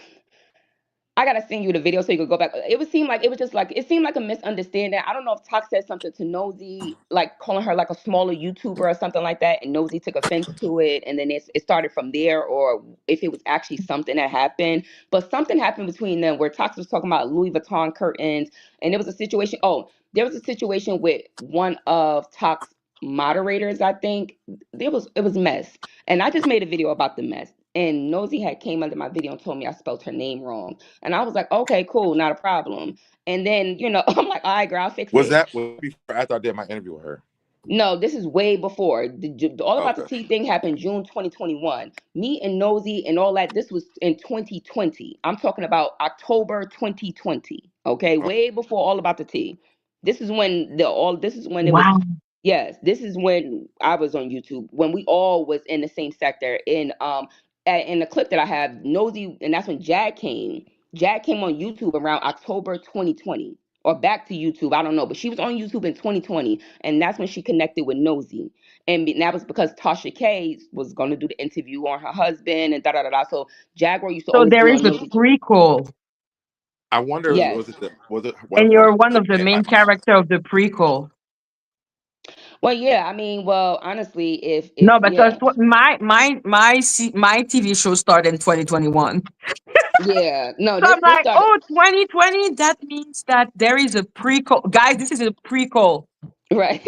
I gotta send you the video so you could go back. It would seem like it was just like it seemed like a misunderstanding. I don't know if Talk said something to Nosy, like calling her like a smaller YouTuber or something like that, and Nosy took offense to it, and then it started from there, or if it was actually something that happened. But something happened between them where Tox was talking about Louis Vuitton curtains, and there was a situation. Oh, there was a situation with one of Tox moderators. I think it was mess, and I just made a video about the mess. And Nosy had came under my video and told me I spelled her name wrong. And I was like, okay, cool, not a problem. And then, I'm like, all right, girl, I'll fix it.
Was that before after I did my interview with her?
No, this is way before. The All About the
Okay.
Tea thing happened June 2021. Me and Nosy and all that, this was in 2020. I'm talking about October 2020. Okay,
Oh,
way before All About the Tea. This is when it was.
Wow.
Yes, this is when I was on YouTube, when we all was in the same sector. In the clip that I have, Nosy, and that's when Jag came. Jag came on YouTube around October 2020, or back to YouTube. I don't know, but she was on YouTube in 2020, and that's when she connected with Nosy. And that was because Tasha K was going to do the interview on her husband and da da da da. So Jaguar used to
So
always
there
be
is
on
a
Nosy.
I
prequel,
wonder
Yes.
was it
and
one
you're
of
one
the
of the
men
main character of the prequel.
Well, yeah. I mean, well, honestly, if
No, because
yeah,
my TV show started in 2021.
yeah. No,
So
this
I'm
this
like,
started.
oh, 2020. That means that there is a prequel. Guys, this is a prequel.
Right.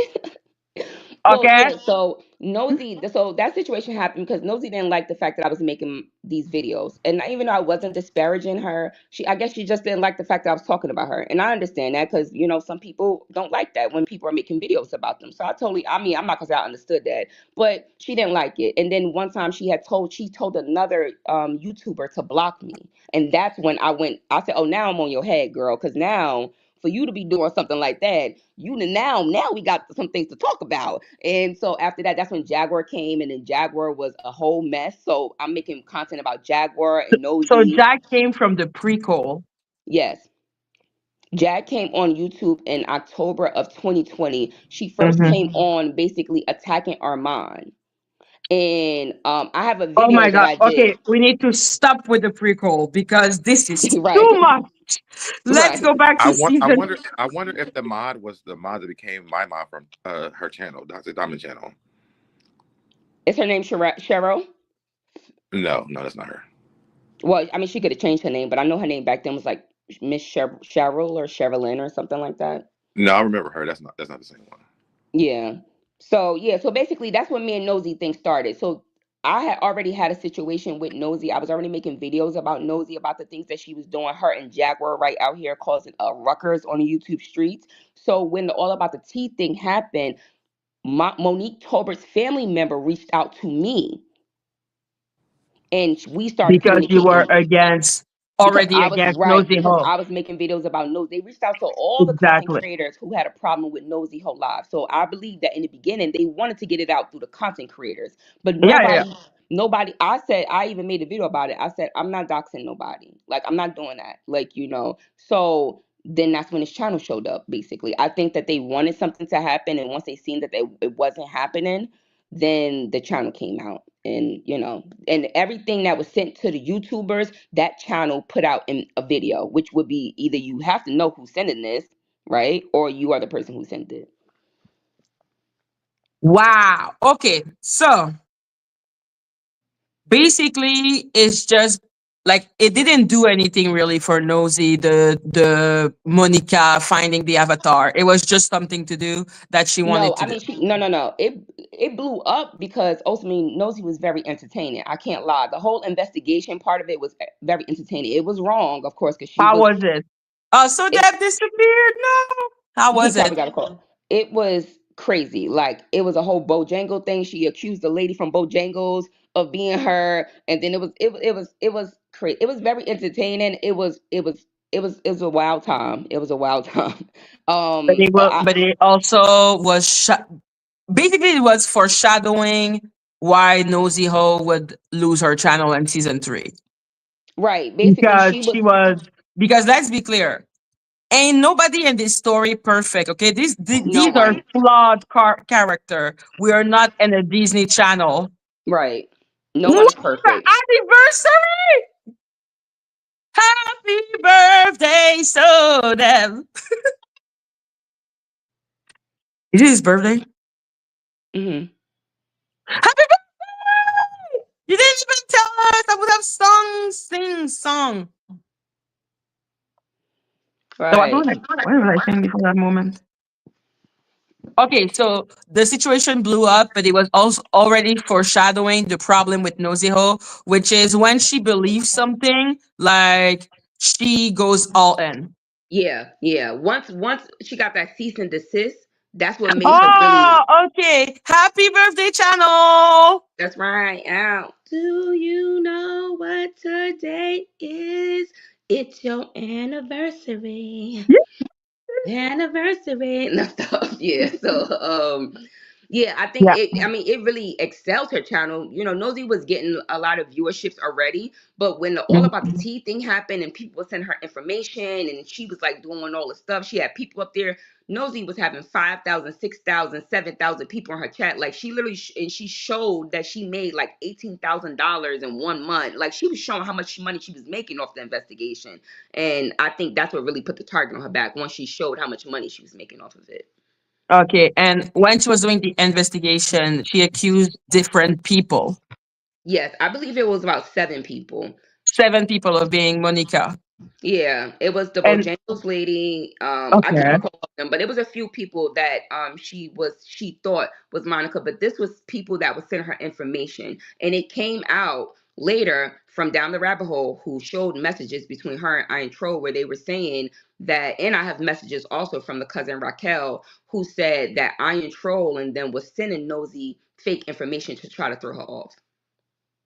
Well,
Okay.
yeah, so Nosy, so that situation happened because Nosy didn't like the fact that I was making these videos. And even though I wasn't disparaging her, I guess she just didn't like the fact that I was talking about her. And I understand that because, some people don't like that when people are making videos about them. So I'm not gonna say I understood that, but she didn't like it. And then one time she told another YouTuber to block me. And that's when I said, oh, now I'm on your head, girl, because now for you to be doing something like that, now we got some things to talk about. And so after that, that's when Jaguar came, and then Jaguar was a whole mess. So I'm making content about Jaguar and
So
Nosy.
Jack came from the prequel.
Yes. Jag came on YouTube in October of 2020. She first
Hmm.
came on basically attacking Armand. And I have a
Oh
video
my
that
God.
I did.
Okay, we need to stop with the prequel because this is too
Right.
much. Let's
Right.
go back
I
to
want.
season.
I wonder if the mod was the mod that became my mod from her channel, Dr. Diamond channel.
Is her name Cheryl?
No, no, that's not her.
Well, I mean, she could have changed her name, but I know her name back then was like Miss Cheryl or Sherilyn or something like that.
No, I remember her. That's not the same one.
Yeah. So basically that's when me and Nosy thing started. So I had already had a situation with Nosy. I was already making videos about Nosy, about the things that she was doing. Her and Jaguar right out here causing ruckers on the YouTube streets. So when the All About the Tea thing happened, Monique Tolbert's family member reached out to me, and we started
Because you were
communicating. Because
already against Nosy Ho.
I was making videos about Nose. They reached out to all the content
Exactly.
creators who had a problem with Nosy Ho Live. So I believe that in the beginning they wanted to get it out through the content creators, but
Yeah, yeah, yeah.
nobody. I even made a video about it. I said I'm not doxing nobody. Like I'm not doing that. So then that's when his channel showed up. Basically, I think that they wanted something to happen, and once they seen that it wasn't happening, then the channel came out. And everything that was sent to the YouTubers, that channel put out in a video, which would be either you have to know who's sending this, right, or you are the person who sent it.
Wow. Okay. So basically, it's just like it didn't do anything really for Nosy, the Monica finding the avatar. It was just something to do that she
No,
wanted to
I
do.
mean no. It blew up because ultimately Nosy was very entertaining. I can't lie. The whole investigation part of it was very entertaining. It was wrong, of course, because she
How
was
was it? Oh, so
it.
Deb disappeared. No. How
He
was
probably
it?
got a call. It was crazy. Like it was a whole Bojangle thing. She accused the lady from Bojangles of being her, and then it was crazy. It was very entertaining. It was a wild time. It was a wild time. But
But it also was basically it was foreshadowing why Nosy Ho would lose her channel in season 3
right, basically
because
she was
she was because let's be clear, ain't nobody in this story perfect. Okay,
no
these are
one.
flawed character. We are not in a Disney Channel.
Right, no one is
What
perfect.
anniversary? Happy birthday, so damn. Is it his birthday?
Hmm.
Happy birthday! You didn't even tell us. I would have sing song. So
Right.
what was I saying before that moment? Okay, so the situation blew up, but it was also already foreshadowing the problem with Noziho, which is when she believes something, like she goes all in.
Yeah. Once she got that cease and desist, that's what made her really.
Oh, okay. Happy birthday, channel.
That's right. Out. Do you know what today is? It's your anniversary. Anniversary and stuff. Yeah. Yeah, I think
Yeah.
it really excelled her channel. Nosy was getting a lot of viewerships already, but when the All
Mhm.
About the Tea thing happened and people would send her information and she was like doing all the stuff, she had people up there. Nosy was having 5,000, 6,000, 7,000 people in her chat. Like she literally, and she showed that she made like $18,000 in 1 month. Like she was showing how much money she was making off the investigation. And I think that's what really put the target on her back once she showed how much money she was making off of it.
Okay, and when she was doing the investigation, she accused different people,
Yes, I believe it was about 7 people.
7 people of being Monica.
Yeah, it was the
And
Bojangles lady. I can't
okay.
recall all of them, but it was a few people that she thought was Monica, but this was people that would send her information, and it came out later from down the rabbit hole who showed messages between her and Iron Troll where they were saying that, and I have messages also from the cousin Raquel who said that Iron Troll and them was sending Nosy fake information to try to throw her off.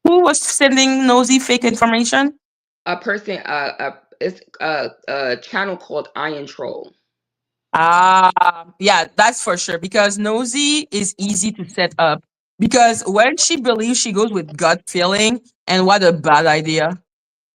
Who was sending nosy fake information?
A person, it's a channel called Iron Troll.
Yeah, that's for sure. Because nosy is easy to set up. Because when she believes, she goes with gut feeling, and what a bad idea.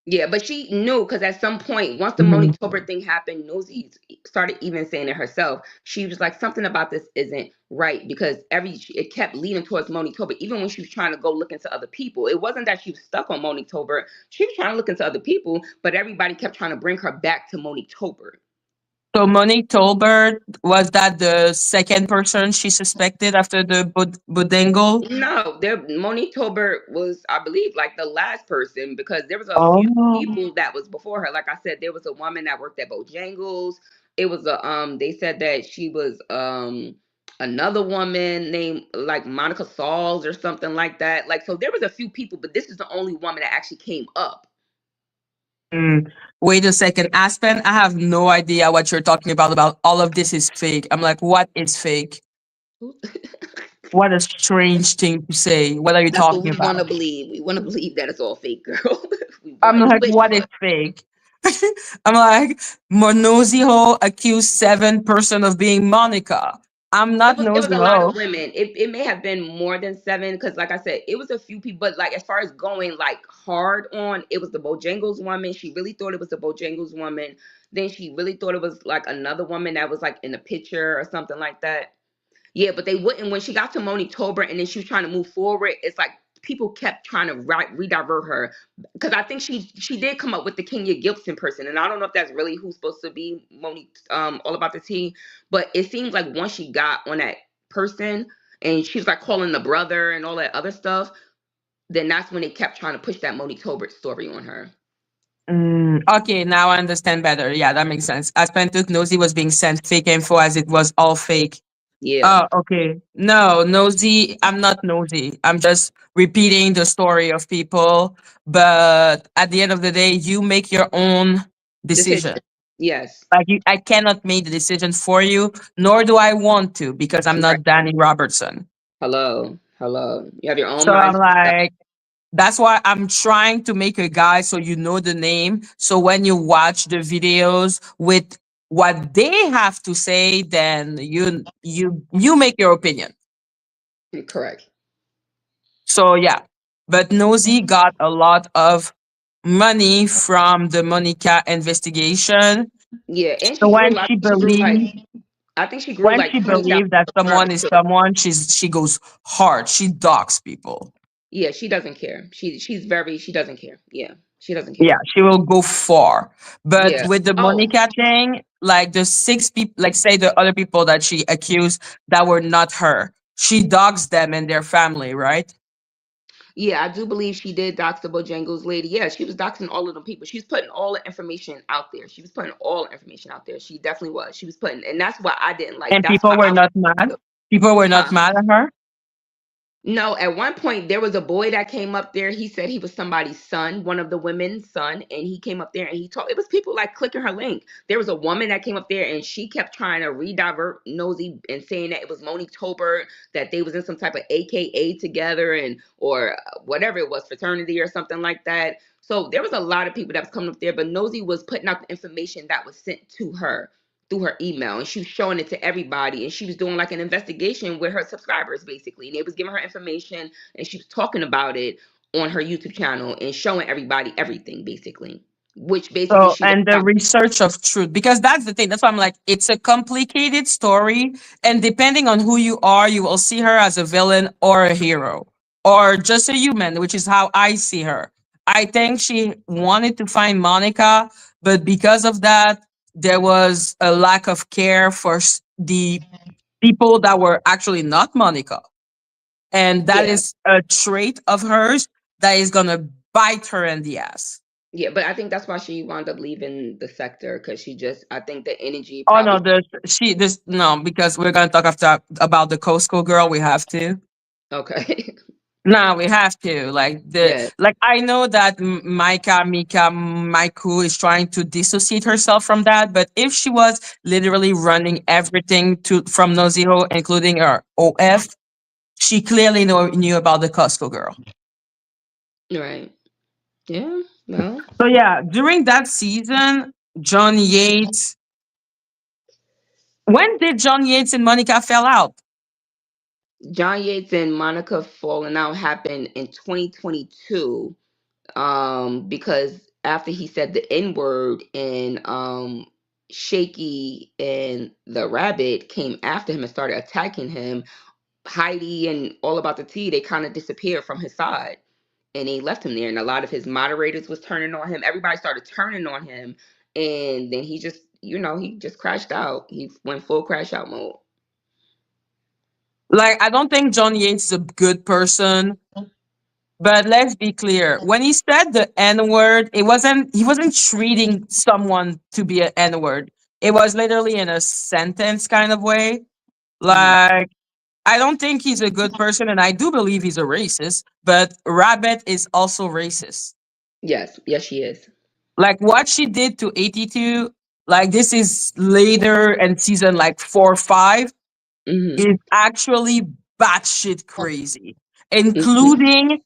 Yeah, but she knew because at some point, once the
Mhm.
Monique Tober thing happened, Nosy started even saying it herself. She was like, something about this isn't right because it kept leading towards Monique Tober, even when she was trying to go look into other people. It wasn't that she was stuck on Monique Tober. She was trying to look into other people, but everybody kept trying to bring her back to Monique Tober.
So Monique Tolbert, was that the second person she suspected after the Budengo?
No, there Monique Tolbert was, I believe, like the last person because there was a few
Oh.
people that was before her. Like I said, there was a woman that worked at Bojangles. It was a they said that she was another woman named like Monica Sauls or something like that. Like so there was a few people, but this is the only woman that actually came up.
Mm. Wait a second, Aspen. I have no idea what you're talking about. About all of this is fake. I'm like, what is fake? What a strange thing to say. What are you
That's what
talking
we want
about?
to believe. We want to believe that it's all fake, girl.
I'm
We
like,
wish
what
for
is
it.
fake? I'm like, Nosy Ho accused 7 person of being Monica. I'm not
It was
Nosy
a lot of
Ho.
women. It may have been more than seven because, like I said, it was a few people. But like as far as going like hard on, it was the Bojangles woman. She really thought it was the Bojangles woman. Then she really thought it was like another woman that was like in the picture or something like that. Yeah, but they wouldn't when she got to Monique Tolbert and then she was trying to move forward. It's like people kept trying to redivert her because I think she did come up with the Kenya Gibson person, and I don't know if that's really who's supposed to be Monique all about the tea, but it seems like once she got on that person and she was like calling the brother and all that other stuff, then that's when they kept trying to push that Monique Tolbert story on her.
Okay, now I understand better. Yeah, that makes sense. Aspen took Nosy was being sent fake info as it was all fake.
Yeah,
Oh, okay. No, nosy. I'm not nosy. I'm just repeating the story of people. But at the end of the day, you make your own
decision.
decision.
Yes,
Like I cannot make the decision for you, nor do I want to because I'm
right.
not Dani Robertson.
Hello, hello. You have your own
So I'm
mind.
like, that's why I'm trying to make a guide so you know the name. So when you watch the videos with what they have to say, then you make your opinion.
Correct.
So yeah, but Nosy got a lot of money from the Monica investigation.
Yeah, and
So
she grew. I think she grew like. I think she grew
when
like
she
20,000
believes that someone
subscribers
is
too.
someone, she goes hard. She dogs people.
Yeah, she doesn't care. She doesn't care. Yeah, she doesn't
Yeah,
care.
she will go far. But
Yeah.
with the
Oh,
Monica thing, like the 6 people, like say the other people that she accused that were not her, she dogs them and their family, right?
yeah, I do believe she did dox the Bojangles lady. Yeah, she was doxing all of them people. She's putting all the information out there. She was putting all the information out there. She definitely was. She was putting, and that's what I didn't like.
And
That's
people
why
were
I
not mad. People were not
huh?
mad at her.
No, at one point there was a boy that came up there. He said he was somebody's son, one of the women's son, and he came up there and he told it was people like clicking her link. There was a woman that came up there and she kept trying to redivert Nosy and saying that it was Monique Tolbert, that they was in some type of AKA together and or whatever it was, fraternity or something like that. So there was a lot of people that was coming up there, but Nosy was putting out the information that was sent to her through her email and she was showing it to everybody and she was doing like an investigation with her subscribers basically and they was giving her information and she was talking about it on her YouTube channel and showing everybody everything basically, which basically
So,
she was
and the
about.
research of truth, because that's the thing. That's why I'm like, it's a complicated story. And depending on who you are, you will see her as a villain or a hero or just a human, which is how I see her. I think she wanted to find Monica, but because of that, there was a lack of care for the people that were actually not Monica. And that
Yeah,
is a trait of hers that is going to bite her in the ass.
Yeah, but I think that's why she wound up leaving the sector because she just, I think the energy
Oh no,
probably.
this no, because we're gonna talk after about the Costco girl. We have to.
Okay.
No, we have to.
Yeah.
I know that Maiku is trying to dissociate herself from that, but if she was literally running everything to from no zero, including her OF, she clearly knew about the Costco girl.
Right. Yeah. Well,
So yeah, during that season, John Yates. When did John Yates and Monica fell out?
John Yates and Monica falling out happened in 2022. Because after he said the N word and Shaky and the Rabbit came after him and started attacking him, Heidi and All About the Tea, they kind of disappeared from his side and they left him there. And a lot of his moderators was turning on him. Everybody started turning on him. And then he just, he just crashed out. He went full crash out mode.
Like, I don't think John Yates is a good person, but let's be clear. When he said the N word, he wasn't treating someone to be an N word. It was literally in a sentence kind of way.
Mhm.
Like, I don't think he's a good person, and I do believe he's a racist, but Rabbit is also racist.
Yes. Yes, she is.
Like, what she did to 82, like, this is later in season like 4 or 5,
Hmm.
is actually batshit crazy,
Hmm.
including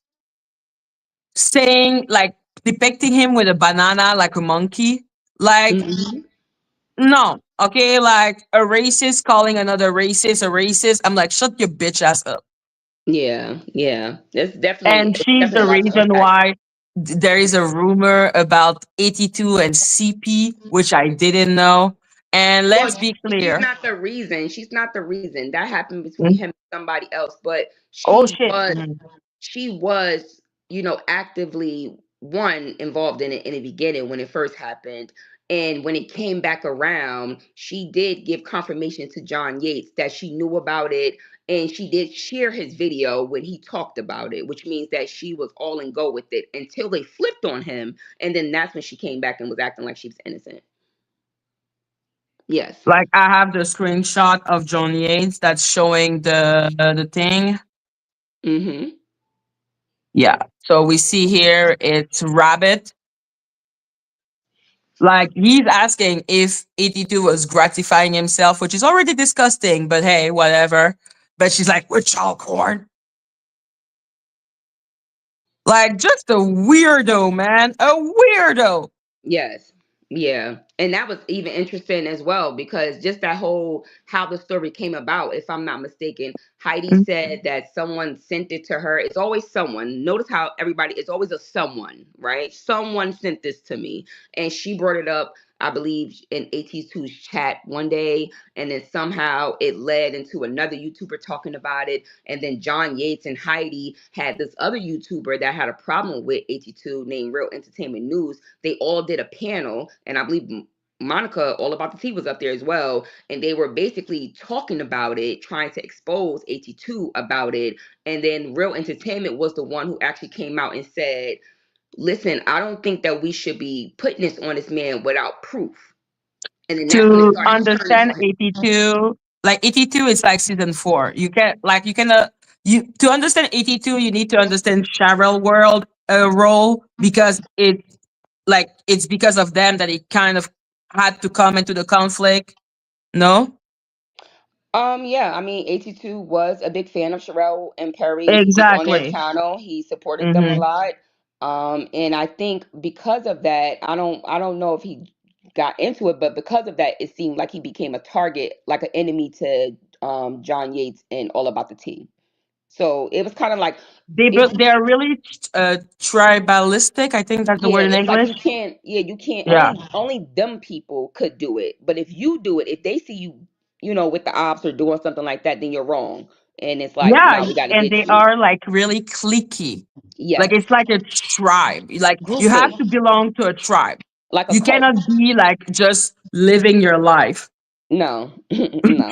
saying, like, depicting him with a banana like a monkey. Like,
Hmm.
no, okay, like a racist calling another racist a racist. I'm like, shut your bitch ass up.
Yeah. Yeah.
And
It's
she's
definitely
the
a lot to
reason
unpack.
why there is a rumor about 82 and CP, which I didn't know. And
Well,
let's be
she's
clear.
not the reason. She's not the reason. That happened between
Mm.
him and somebody else. But
Oh shit. Mhm.
she was, actively one involved in it in the beginning when it first happened. And when it came back around, she did give confirmation to John Yates that she knew about it. And she did share his video when he talked about it, which means that she was all in go with it until they flipped on him. And then that's when she came back and was acting like she was innocent. Yes.
Like, I have the screenshot of John Yates that's showing the thing.
Mm-hmm.
Yeah. So we see here it's Rabbit. Like, he's asking if 82 was gratifying himself, which is already disgusting, but hey, whatever. But she's like, with chalk-horn. Like, just a weirdo, man. A weirdo.
Yes. Yeah. And that was even interesting as well because just that whole how the story came about, if I'm not mistaken, Heidi said that someone sent it to her. It's always someone. Notice how everybody, it's always a someone, right? Someone sent this to me. And she brought it up, I believe, in AT2's chat one day. And then somehow it led into another YouTuber talking about it. And then John Yates and Heidi had this other YouTuber that had a problem with AT2 named Real Entertainment News. They all did a panel, and I believe Monica, All About the Tea, was up there as well. And they were basically talking about it, trying to expose 82 about it. And then Real Entertainment was the one who actually came out and said, listen, I don't think that we should be putting this on this man without proof. And then that's when it
To
started turning
understand
on him.
82, like 82 is like season 4. You cannot, you to understand 82, you need to understand Cheryl world role, because it's because of them that he kind of had to come into the conflict. No?
Yeah, I mean, 82 was a big fan of Sherelle and Perry. He was on their
Exactly.
channel. He supported them a
Hmm.
lot. And I think because of that, I don't know if he got into it, but because of that, it seemed like he became a target, like an enemy to John Yates and All About the Tea. So it was kind of like if
They are really tribalistic. I think that's the
yeah,
word in
it's like
English.
you can't
Yeah.
only them people could do it. But if you do it, if they see you, with the ops or doing something like that, then you're wrong. And it's like,
Yeah,
no, we got to
and
get
they
you.
are like really cliquey. Like,
Yes.
it's like a tribe. Like, you have
Grouping.
to belong to a tribe.
Like a
You
cult.
cannot be like just living your life.
No. No.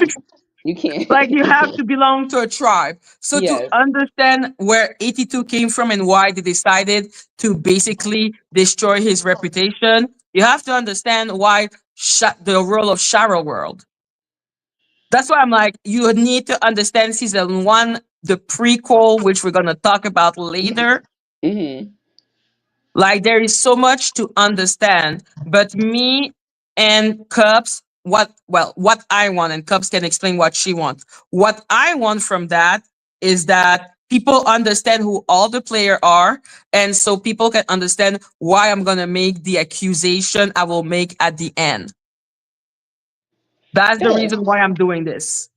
You can't.
Like you have to belong to a tribe. So to
Yes.
understand where 82 came from and why they decided to basically destroy his reputation, you have to understand why the role of Shadow World. That's why I'm like, you need to understand season one, the prequel, which we're gonna talk about later.
Hmm.
Like there is so much to understand, but me and Cups, what I want, and Cups can explain what she wants. What I want from that is that people understand who all the player are, and so people can understand why I'm gonna make the accusation I will make at the end. That's the
Yeah.
reason why I'm doing this.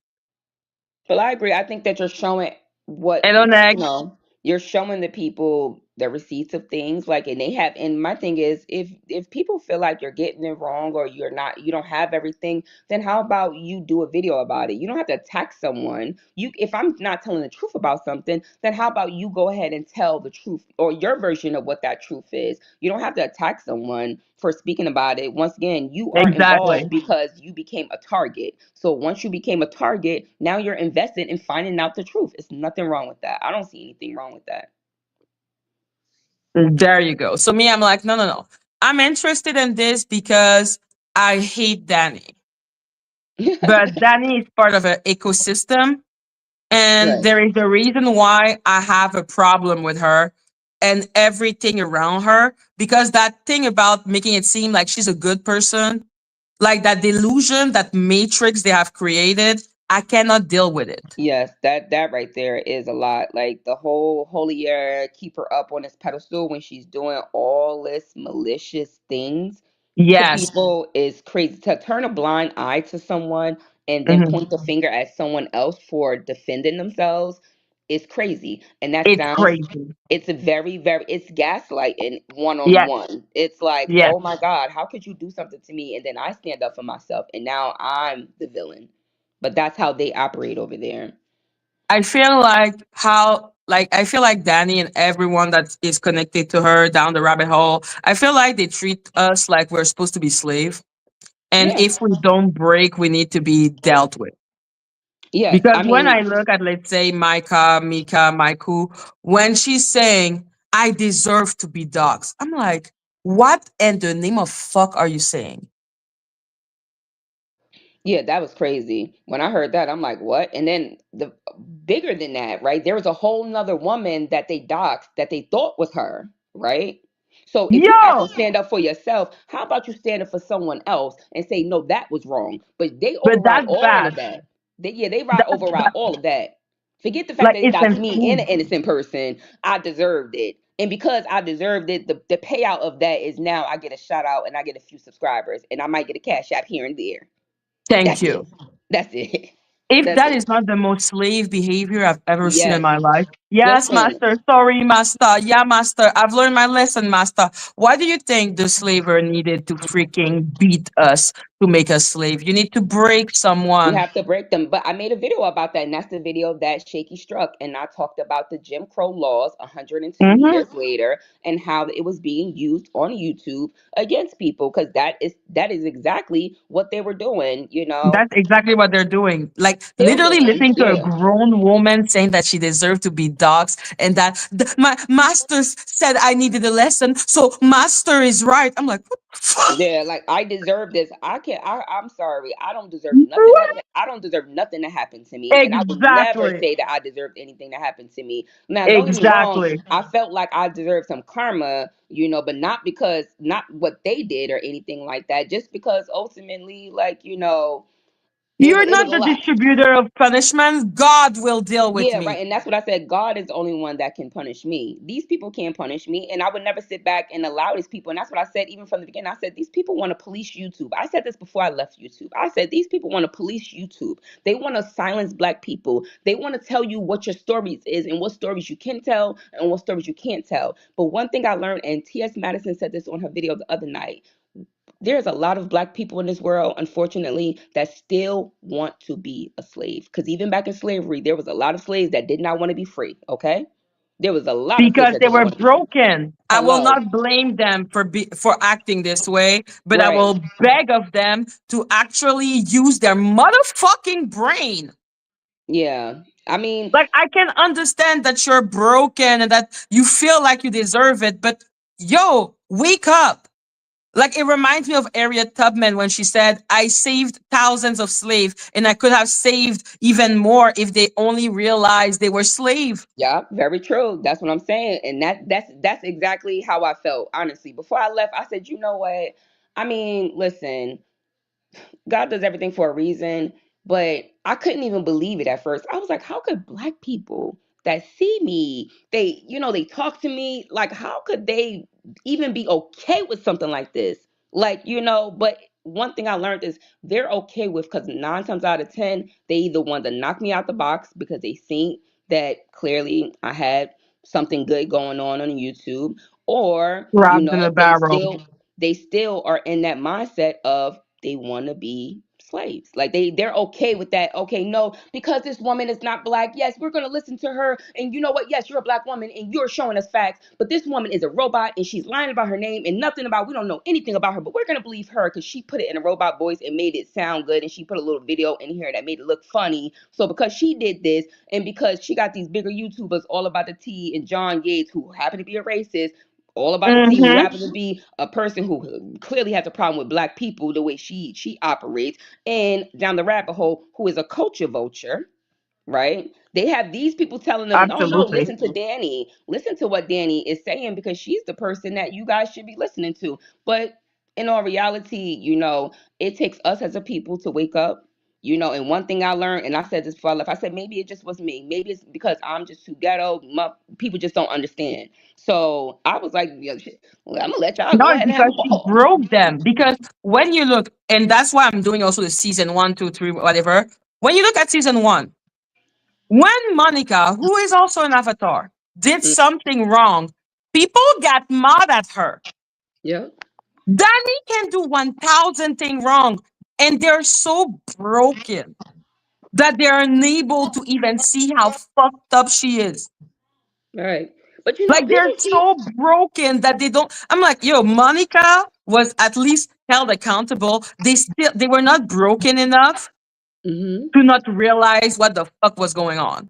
But I agree. I think that you're showing what,
Hello,
you
next.
know, you're showing the people the receipts of things, like, and they have, and my thing is, if people feel like you're getting it wrong or you don't have everything, then how about you do a video about it? You don't have to attack someone. You, if I'm not telling the truth about something, then how about you go ahead and tell the truth or your version of what that truth is? You don't have to attack someone for speaking about it. Once again, you are involved
Exactly.
because you became a target. So once you became a target, now you're invested in finding out the truth. It's nothing wrong with that. I don't see anything wrong with that.
There you go. So me, I'm like, no, no, no. I'm interested in this because I hate Danny. But Danny is part of an ecosystem, and
Right.
there is a reason why I have a problem with her and everything around her. Because that thing about making it seem like she's a good person, like that delusion, that matrix they have created, I cannot deal with it.
Yes, that right there is a lot. Like the whole holy air, keep her up on this pedestal when she's doing all this malicious things to
Yes.
people is crazy. To turn a blind eye to someone and then
Mhm.
point the finger at someone else for defending themselves is crazy. And that
It's
sounds,
crazy.
it's a very, very, it's gaslighting one on
Yes.
one. It's like,
Yes.
oh my God, how could you do something to me? And then I stand up for myself and now I'm the villain. But that's how they operate over there.
I feel like Danny and everyone that is connected to her down the rabbit hole, I feel like they treat us like we're supposed to be slave. And
Yeah.
if we don't break, we need to be dealt with.
Yes.
Because
I
when
mean,
I look at, let's say, Maiku, when she's saying, I deserve to be dogs, I'm like, what in the name of fuck are you saying?
yeah, that was crazy. When I heard that, I'm like, what? And then the bigger than that, right? There was a whole nother woman that they doxed that they thought was her, right? So if you not
Yo!
gonna stand up for yourself, how about you stand up for someone else and say, no, that was wrong? But they
But
override
that's
all of
bad.
that. They
That's
override
bad.
all of that. Forget the fact
Like,
that they
it's
doxed me and
insane.
an innocent person. I deserved it. And because I deserved it, the payout of that is now I get a shout out and I get a few subscribers and I might get a cash app here and there.
Thank
That's it.
you.
That's it.
If
That's
that
it.
is not the most slave behavior I've ever seen in
Yes.
my life. Yes,
Listen,
master. Sorry, master. Yeah, master. I've learned my lesson, master. Why do you think the slaver needed to freaking beat us to make us slave? You need to break
you
someone.
have to break them. But I made a video about that, and that's the video that Shaky struck. And I talked about the Jim Crow laws 102
Hmm.
years later and how it was being used on YouTube against people because that is exactly what they were doing, you know.
That's exactly what they're doing. Like
Still
literally
doing.
listening to a
Yeah.
grown woman saying that she deserved to be dogs and that my master said I needed a lesson, so master is right. I'm like, what the fuck?
Yeah, like I deserve this. I can't. I'm sorry. I don't deserve nothing. I don't deserve nothing to happen to me, and I would never
Exactly.
say that I deserved anything to happen to me. Now, don't get me wrong.
Exactly.
I felt like I deserved some karma, but not because not what they did or anything like that. Just because ultimately, like
You're
it was
not
a
the
lot.
distributor of punishment. God will deal with
Yeah,
me.
right. And that's what I said. God is the only one that can punish me. These people can't punish me. And I would never sit back and allow these people. And that's what I said even from the beginning. I said, these people want to police YouTube. I said this before I left YouTube. I said, these people want to police YouTube. They want to silence black people. They want to tell you what your stories is and what stories you can tell and what stories you can't tell. But one thing I learned, and T.S. Madison said this on her video the other night, there's a lot of black people in this world, unfortunately, that still want to be a slave. Because even back in slavery, there was a lot of slaves that did not want to be free. Okay. There was a lot of kids
because
that
they
didn't
were
want to.
broken. I will
Hello.
not blame them for acting this way, but I
Right.
will beg of them to actually use their motherfucking brain.
Yeah. I mean,
Like, I can understand that you're broken and that you feel like you deserve it, but yo, wake up. Like, it reminds me of Harriet Tubman when she said, I saved thousands of slaves and I could have saved even more if they only realized they were slaves.
yeah, very true. That's what I'm saying. And that's exactly how I felt, honestly. Before I left, I said, you know what? I mean, listen, God does everything for a reason, but I couldn't even believe it at first. I was like, how could black people that see me, they talk to me, like, how could they even be okay with something like this? Like, but one thing I learned is they're okay with, because 9 times out of 10, they either want to knock me out the box because they think that clearly I had something good going on YouTube, or,
Crabs in a barrel.
they still are in that mindset of they want to be slaves. Like they're okay with that. Okay, no, because this woman is not black. Yes, we're going to listen to her. And you know what? Yes, you're a black woman and you're showing us facts, but this woman is a robot and she's lying about her name and we don't know anything about her, but we're going to believe her because she put it in a robot voice and made it sound good, and she put a little video in here that made it look funny. So because she did this, and because she got these bigger YouTubers all about the tea, and John Yates, who happened to be a racist, all about the tea, who
Mm-hmm.
happens to be a person who clearly has a problem with black people, the way she operates, and down the rabbit hole, who is a culture vulture, right? They have these people telling them, oh no,
Absolutely.
listen to Dani, listen to what Dani is saying, because she's the person that you guys should be listening to. But in all reality, it takes us as a people to wake up. And one thing I learned, and I said this before I left, I said maybe it just was me. Maybe it's because I'm just too ghetto. People just don't understand. So I was like, yeah, shit, well, I'm gonna let y'all
No,
go
it's
ahead and have a
because she
ball.
broke them. Because when you look, and that's why I'm doing also the season one, two, three, whatever. When you look at season one, when Monica, who is also an avatar, did
Mm,
something wrong, people got mad at her.
yeah,
Danny can do 1,000 things wrong, and they're so broken that they're unable to even see how fucked up she is.
all right. But
Like, they're
people keep.
so broken that they don't. I'm like, yo, Monica was at least held accountable. They were not broken enough
Hmm.
to not realize what the fuck was going on.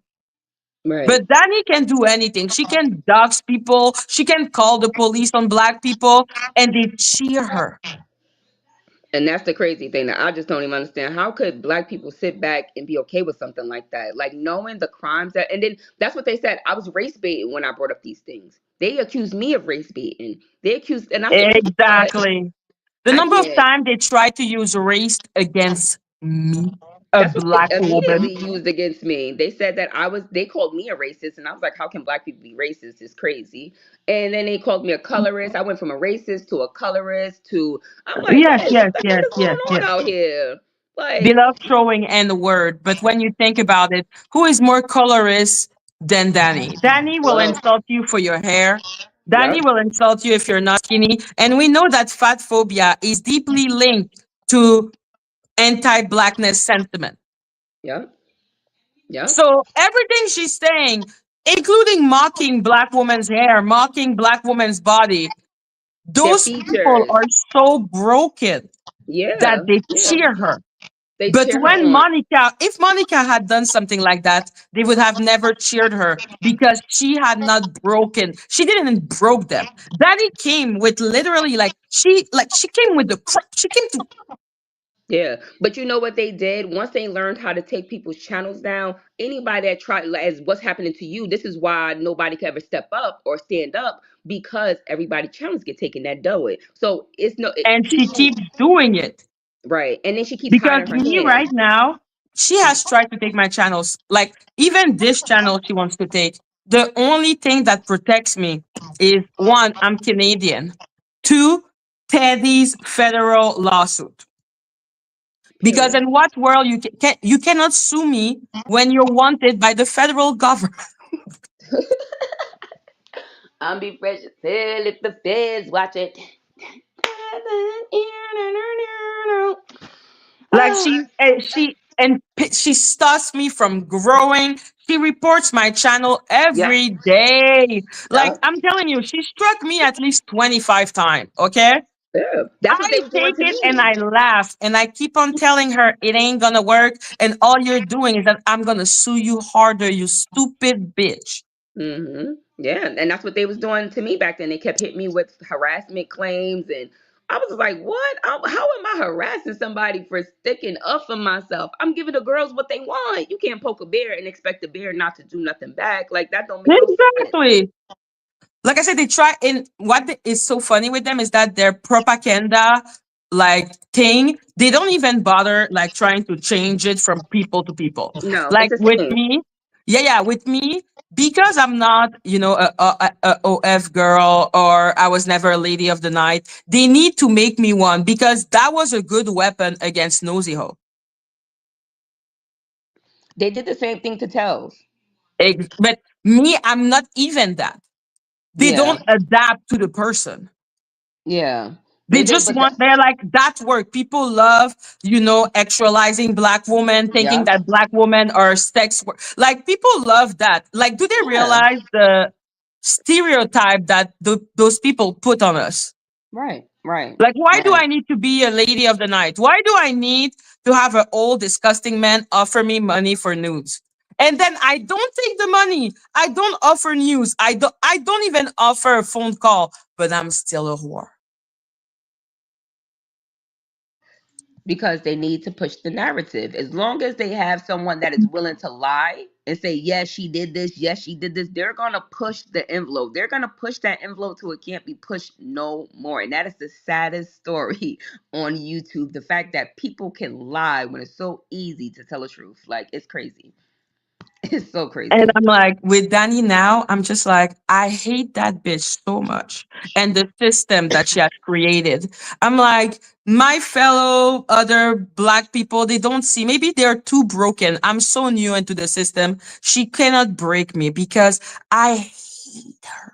Right.
But Danny can do anything. She can dox people. She can call the police on black people, and they cheer her.
And that's the crazy thing that I just don't even understand. How could black people sit back and be okay with something like that? Like, knowing the crimes that, and then that's what they said. I was race baiting when I brought up these things. They accused me of race baiting. They accused, and I said, you know what?
Exactly. The
I
number of
can't.
times they try to use race against me, a
That's what they
black woman.
immediately used against me. They said that they called me a racist, and I was like, how can black people be racist? It's crazy. And then they called me a colorist. I went from a racist to a colorist to, I'm like,
Yes,
guys,
yes,
what the heck
yes,
is
yes,
going on
yes.
out here?
They
Like,
love throwing N word, but when you think about it, who is more colorist than Danny? Danny will
hello.
insult you for your hair. Danny
Yep.
will insult you if you're not skinny. And we know that fat phobia is deeply linked to anti-blackness sentiment.
Yep. Yep.
So everything she's saying, including mocking black woman's hair, mocking black woman's body,
Their
those people
features.
are so broken that
Yeah.
they
Yeah.
cheer her.
They
But
cheer her
when
on.
If Monica had done something like that, they would have never cheered her because she had not broken. She didn't broke them. Daddy came with literally she came with the she came to.
Yeah. But you know what they did? Once they learned how to take people's channels down, anybody that tried, like, as what's happening to you, this is why nobody can ever step up or stand up, because everybody channels get taken that do it. So it's
And she
people,
keeps doing it.
right. And then she keeps
Because
hiding her
me
hand.
right now, she has tried to take my channels. Like, even this channel she wants to take. The only thing that protects me is one, I'm Canadian. Two, Teddy's federal lawsuit. Because
Period.
in what world you cannot sue me when you're wanted by the federal government?
I'm be fresh as hell if the feds watch it.
Like,
Ah,
she and she stops me from growing. She reports my channel
Yep.
every day. Like,
Yep.
I'm telling you, she struck me at least 25 times. Okay.
Yeah. That's what
I
they was doing
take
to
it and
me.
I laugh and I keep on telling her it ain't gonna work. And all you're doing is that I'm gonna sue you harder, you stupid bitch.
Yeah, and that's what they was doing to me back then. They kept hitting me with harassment claims, and I was like, "What? How am I harassing somebody for sticking up for myself? I'm giving the girls what they want. You can't poke a bear and expect the bear not to do nothing back. Like that don't make no sense."
Exactly. Like I said, they try, and is so funny with them is that their propaganda like thing, they don't even bother like trying to change it from people to people.
No, it's
Like
the
with
same.
me, yeah, with me, because I'm not, a OF girl, or I was never a lady of the night. They need to make me one because that was a good weapon against nosy hoe.
They did the same thing to Tells.
But me, I'm not even that. They
Yeah,
don't adapt to the person.
yeah.
They
They
just
but
want, they're like, that work. People love, actualizing black women, thinking
yeah,
that black women are sex work. Like, people love that. Like, do they
yeah.
realize the stereotype that those people put on us?
Right, right,
Like, why do
right.
I need to be a lady of the night? Why do I need to have an old, disgusting man offer me money for nudes? And then I don't take the money. I don't offer news. I don't even offer a phone call, but I'm still a whore.
Because they need to push the narrative. As long as they have someone that is willing to lie and say, yes, she did this, yes, she did this, they're going to push the envelope. They're going to push that envelope till it can't be pushed no more. And that is the saddest story on YouTube. The fact that people can lie when it's so easy to tell the truth. Like, it's crazy. It's so
And
crazy.
I'm like, with Dani now, I'm just like, I hate that bitch so much. And the system that she has created. I'm like, my fellow other black people, they don't see, maybe they're too broken. I'm so new into the system. She cannot break me because I hate her.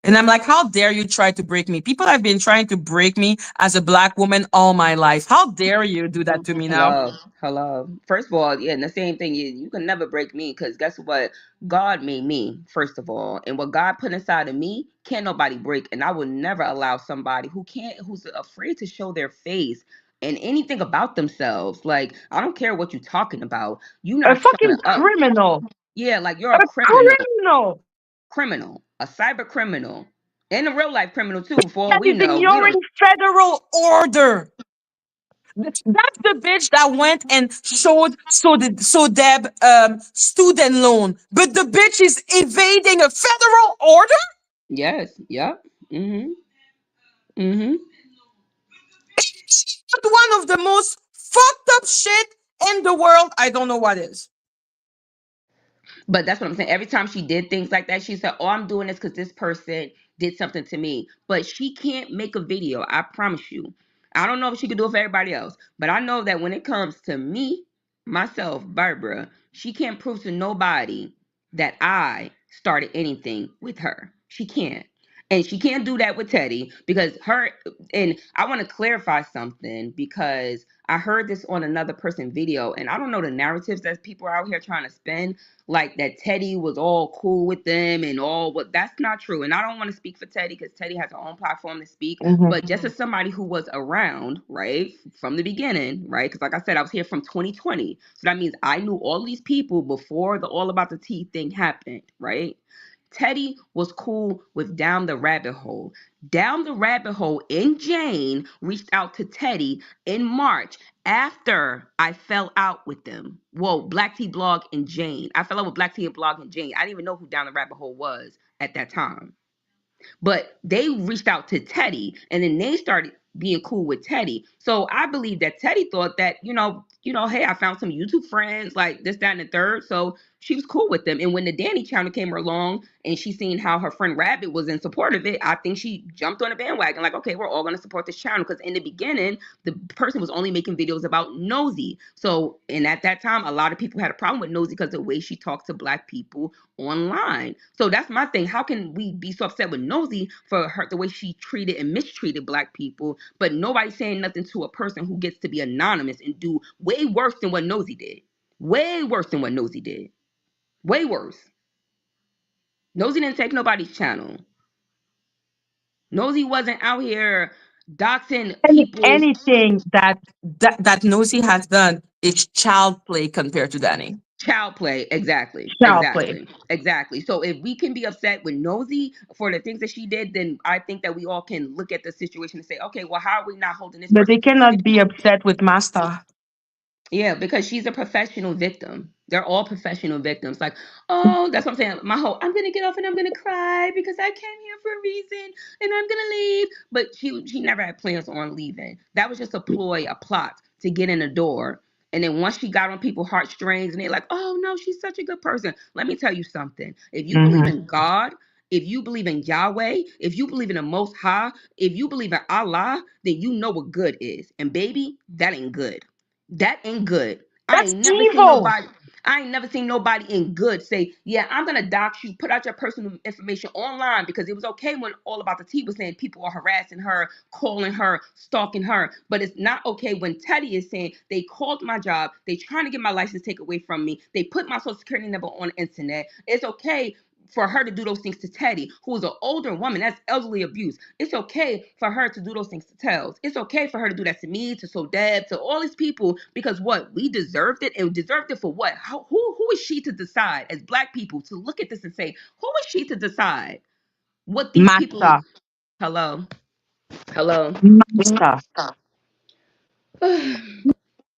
And I'm like, how dare you try to break me? People have been trying to break me as a black woman all my life. How dare you do that to me now?
Hello, hello. First of all, yeah, and the same thing, you can never break me because guess what? God made me, first of all. And what God put inside of me, can't nobody break. And I will never allow somebody who's afraid to show their face and anything about themselves. Like, I don't care what you're talking about. You
A
not showing
fucking
up.
criminal.
Yeah, like you're
A
a criminal,
criminal.
a cyber criminal, and a real life criminal too. For all
That
we
is
know, we
ignoring
don't.
federal order. That's the bitch that went and showed so Deb student loan, but the bitch is evading a federal order.
Yes, yep. Mm-hmm.
But one of the most fucked up shit in the world. I don't know what is.
But that's what I'm saying. Every time she did things like that, she said, "Oh, I'm doing this because this person did something to me." But she can't make a video. I promise you. I don't know if she could do it for everybody else, but I know that when it comes to me, myself, Barbara, she can't prove to nobody that I started anything with her. She can't. And she can't do that with Teddy because her, and I want to clarify something because I heard this on another person video, and I don't know the narratives that people are out here trying to spin, like that Teddy was all cool with them and all, but that's not true. And I don't want to speak for Teddy because Teddy has her own platform to speak.
Mhm.
But just as somebody who was around, right, from the beginning, right? Because like I said, I was here from 2020. So that means I knew all these people before the All About the Tea thing happened, right? Teddy was cool with Down the Rabbit Hole. Down the Rabbit Hole and Jane reached out to Teddy in March after I fell out with them. Whoa, Black Tea Blog and Jane. I fell out with Black Tea Blog and Jane. I didn't even know who Down the Rabbit Hole was at that time. But they reached out to Teddy and then they started being cool with Teddy. So I believe that Teddy thought that, hey, I found some YouTube friends, like this, that, and the third. So she was cool with them. And when the Dani channel came along and she seen how her friend Rabbit was in support of it, I think she jumped on the bandwagon, like, okay, we're all going to support this channel. Because in the beginning, the person was only making videos about Nosy. So, and at that time, a lot of people had a problem with Nosy because the way she talked to Black people online. So that's my thing. How can we be so upset with Nosy for her, the way she treated and mistreated Black people, but nobody's saying nothing to a person who gets to be anonymous and do way worse than what Nosy did. Way worse than what Nosy did. Way worse. Nosy didn't take nobody's channel. Nosy wasn't out here doxing people's
Anything that Nosy has done is child play compared to Dani.
child play. Exactly.
Child play.
Exactly. Exactly. So if we can be upset with Nosy for the things that she did, then I think that we all can look at the situation and say, okay, well, how are we not holding this
But
person
they cannot be
accountable?
upset with Master.
Yeah, because she's a professional victim. They're all professional victims. Like, oh, that's what I'm saying. My whole, I'm gonna get off and I'm gonna cry because I came here for a reason and I'm gonna leave. But she never had plans on leaving. That was just a ploy, a plot to get in the door. And then once she got on people's heartstrings and they're like, oh no, she's such a good person. Let me tell you something. If you believe
Mm-hmm.
in God, if you believe in Yahweh, if you believe in the Most High, if you believe in Allah, then you know what good is. And baby, that ain't good. That ain't good. I
That's
ain't never seen
evil.
nobody. I ain't never seen nobody in good say, yeah, I'm gonna dox you, put out your personal information online because it was okay when All About the Tea was saying people are harassing her, calling her, stalking her. But it's not okay when Teddy is saying they called my job, they trying to get my license taken away from me, they put my social security number on the internet. It's okay for her to do those things to Teddy, who is an older woman. That's elderly abuse. It's okay for her to do those things to Tells. It's okay for her to do that to me, to Sodeb, to all these people, because what? We deserved it, and deserved it for what? Who is she to decide as Black people to look at this and say, who is she to decide what these people?
Master.
Hello, hello.
Master.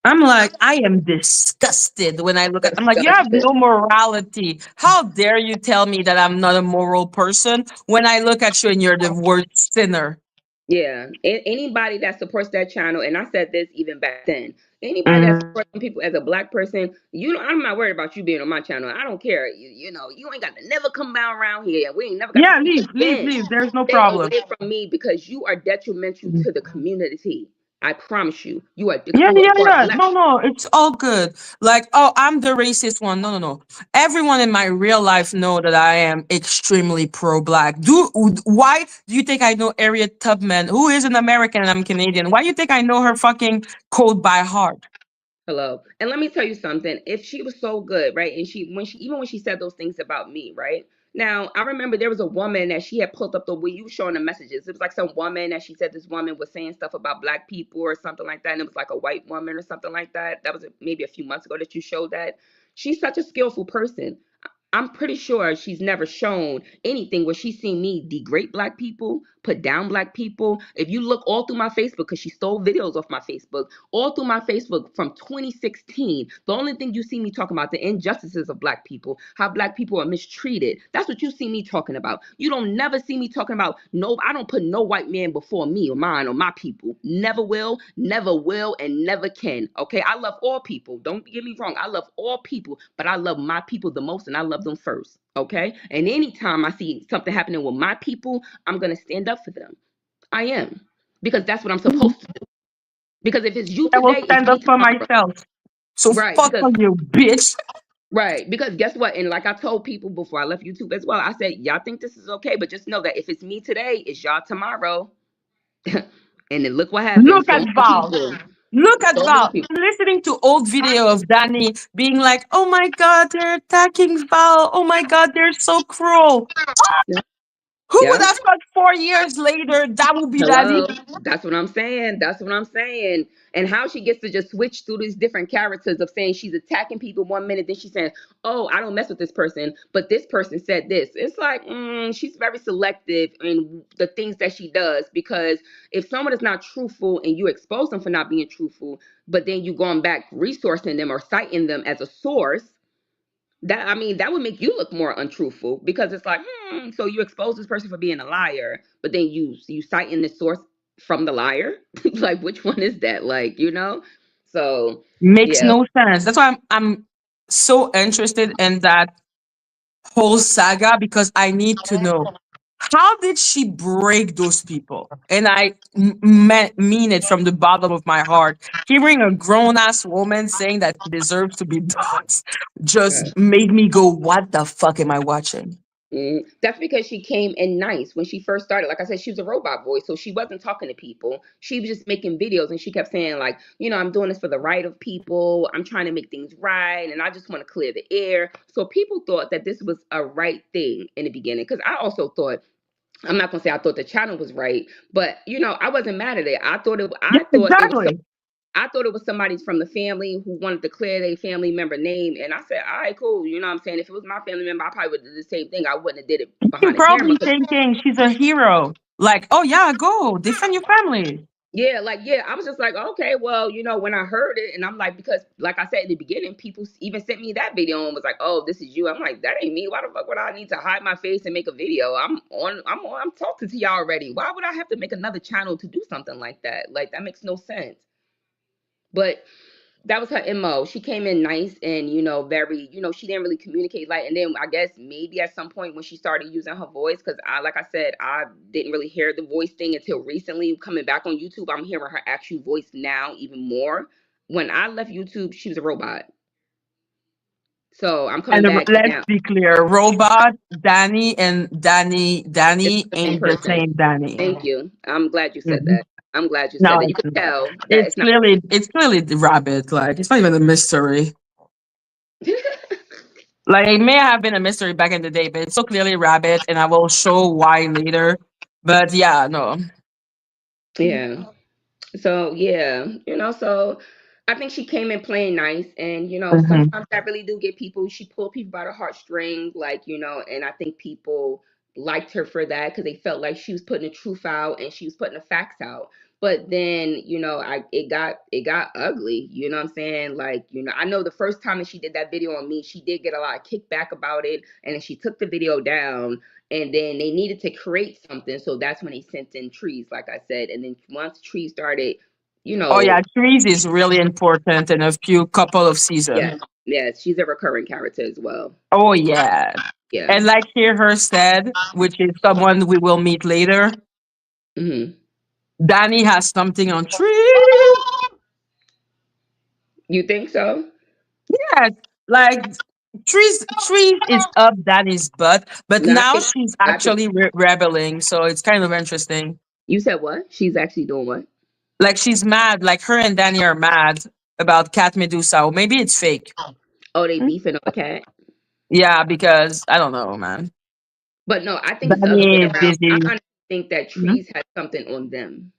I'm like, I am disgusted when I look at. I'm like, you have
Disgusted.
no morality. How dare you tell me that I'm not a moral person when I look at you and you're the worst sinner?
Yeah, anybody that supports that channel, and I said this even back then. Anybody that
Mhm.
supports people as a Black person, I'm not worried about you being on my channel. I don't care. You ain't got to never come down around here. We ain't never got to
Yeah,
speak
leave, leave,
again.
leave. There's no
Stay
problem.
away from me because you are detrimental to the community. I promise you, you are
Yeah, yeah,
for
yeah.
Black.
No, no, it's all good. Like, oh, I'm the racist one. No, no, no. Everyone in my real life know that I am extremely pro-black. Why do you think I know Harriet Tubman, who is an American and I'm Canadian? Why do you think I know her fucking code by heart?
Hello. And let me tell you something. If she was so good, right? And even when she said those things about me, right? Now, I remember there was a woman that she had pulled up the way you were showing the messages. It was like some woman that she said this woman was saying stuff about Black people or something like that. And it was like a white woman or something like that. That was maybe a few months ago that you showed that. She's such a skillful person. I'm pretty sure she's never shown anything where she's seen me degrade Black people, put down Black people. If you look all through my Facebook, because she stole videos off my Facebook, all through my Facebook from 2016, the only thing you see me talking about the injustices of Black people, how Black people are mistreated. That's what you see me talking about. You don't never see me talking about no. I don't put no white man before me or mine or my people. Never will, and never can. Okay, I love all people. Don't get me wrong. I love all people, but I love my people the most, and I love them first. Okay, and anytime I see something happening with my people, I'm gonna stand up for them. I am, because that's what I'm supposed to do. Because if it's you
I will
today, it's
stand
me
up for
tomorrow.
myself. So
Right.
fuck
Because
on you, bitch.
right. Because guess what? And like I told people before I left YouTube as well, I said, y'all think this is okay, but just know that if it's me today, it's y'all tomorrow. And then look what happened.
Look
So
at
many
Val.
people.
Look at
So many
Val.
people.
I'm listening to old video of Danny being like, oh my God, they're attacking Val. Oh my God, they're so cruel.
Yeah.
Who would
Yeah.
have thought 4 years later that would be Danny?
Hello. That's what I'm saying. That's what I'm saying. And how she gets to just switch through these different characters of saying she's attacking people 1 minute, then she's saying, "Oh, I don't mess with this person," but this person said this. It's like she's very selective in the things that she does because if someone is not truthful and you expose them for not being truthful, but then you going back resourcing them or citing them as a source, that I mean, that would make you look more untruthful because it's like, so you expose this person for being a liar, but then you cite in the source from the liar. Like, which one is that? Like, So,
Makes
yeah,
no sense. That's why I'm so interested in that whole saga because I need to know how did she break those people? And I mean it from the bottom of my heart. Hearing a grown ass woman saying that she deserves to be doxxed just
gosh,
made me go, what the fuck am I watching?
That's because she came in nice when she first started. Like I said, she was a robot voice, so she wasn't talking to people. She was just making videos, and she kept saying like, I'm doing this for the right of people. I'm trying to make things right, and I just want to clear the air. So people thought that this was a right thing in the beginning. Because I also thought, I'm not gonna say I thought the channel was right, but I wasn't mad at it. I thought it.
Yeah,
I thought it was.
exactly.
I thought it was somebody from the family who wanted to clear their family member name. And I said, all right, cool. You know what I'm saying? If it was my family member, I probably would have did the same thing. I wouldn't have did it
She's
behind the camera.
probably thinking she's a hero. Like, oh yeah, go defend your family.
Yeah, I was just like, okay, well, when I heard it, and I'm like, because like I said in the beginning, people even sent me that video and was like, oh, this is you. I'm like, that ain't me. Why the fuck would I need to hide my face and make a video? I'm talking to y'all already. Why would I have to make another channel to do something like that? Like, that makes no sense. But that was her MO. She came in nice and, very, she didn't really communicate like, and then I guess maybe at some point when she started using her voice, because like I said, I didn't really hear the voice thing until recently. Coming back on YouTube, I'm hearing her actual voice now even more. When I left YouTube, she was a robot. So I'm coming
And
back
let's
now.
be clear, robot Dani and
It's
Dani
the same
ain't the
person.
same Dani.
Thank you. I'm glad you said
Mhm.
that. I'm glad you
No,
said that. You
it's
could
not.
tell that it's not.
It's clearly the rabbit. Like it's not even a mystery. Like it may have been a mystery back in the day, but it's so clearly rabbit, and I will show why later. But yeah, no.
Yeah. So yeah, so I think she came in playing nice, and
Mhm.
sometimes I really do get people. She pulled people by the heartstring, like and I think people liked her for that because they felt like she was putting the truth out and she was putting the facts out. But then it got ugly. You know what I'm saying? Like I know the first time that she did that video on me, she did get a lot of kickback about it, and then she took the video down. And then they needed to create something, so that's when they sent in Trees, like I said. And then once Trees started,
Oh yeah, trees is really important in a few couple of seasons.
yes, she's a recurring character as well.
Oh yeah.
Yeah.
And like hear her said, which is someone we will meet later,
hmm
Danny has something on trees.
You think so?
Yes, like trees is up Danny's butt, but
No,
now she's
I think
actually rebelling, so it's kind of interesting.
you said what? She's actually doing what?
Like she's mad, like her and Danny are mad about Cat Medusa, or maybe it's fake.
Oh, they
Hmm?
beefing on the cat.
Yeah, because I don't know, man.
But no, I think it's the other way
Danny is
around. I
busy.
honestly think that
Mhm.
Trees has something on them.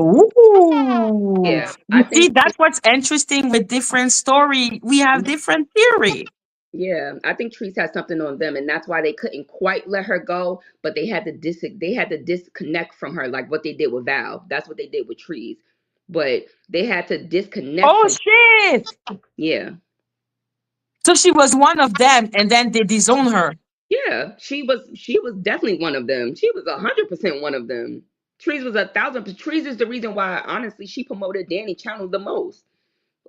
Ooh,
Yeah, I
you see,
think.
that's what's interesting with different story. We have different theory.
Yeah, I think Trees had something on them, and that's why they couldn't quite let her go. But they had to disconnect from her, like what they did with Val. That's what they did with Trees, but they had to disconnect
Oh
from.
shit!
Yeah,
So she was one of them, and then they disown her.
yeah, she was definitely one of them. She was 100% one of them. Trees was 1,000. Trees is the reason why, honestly, she promoted Dani channel the most.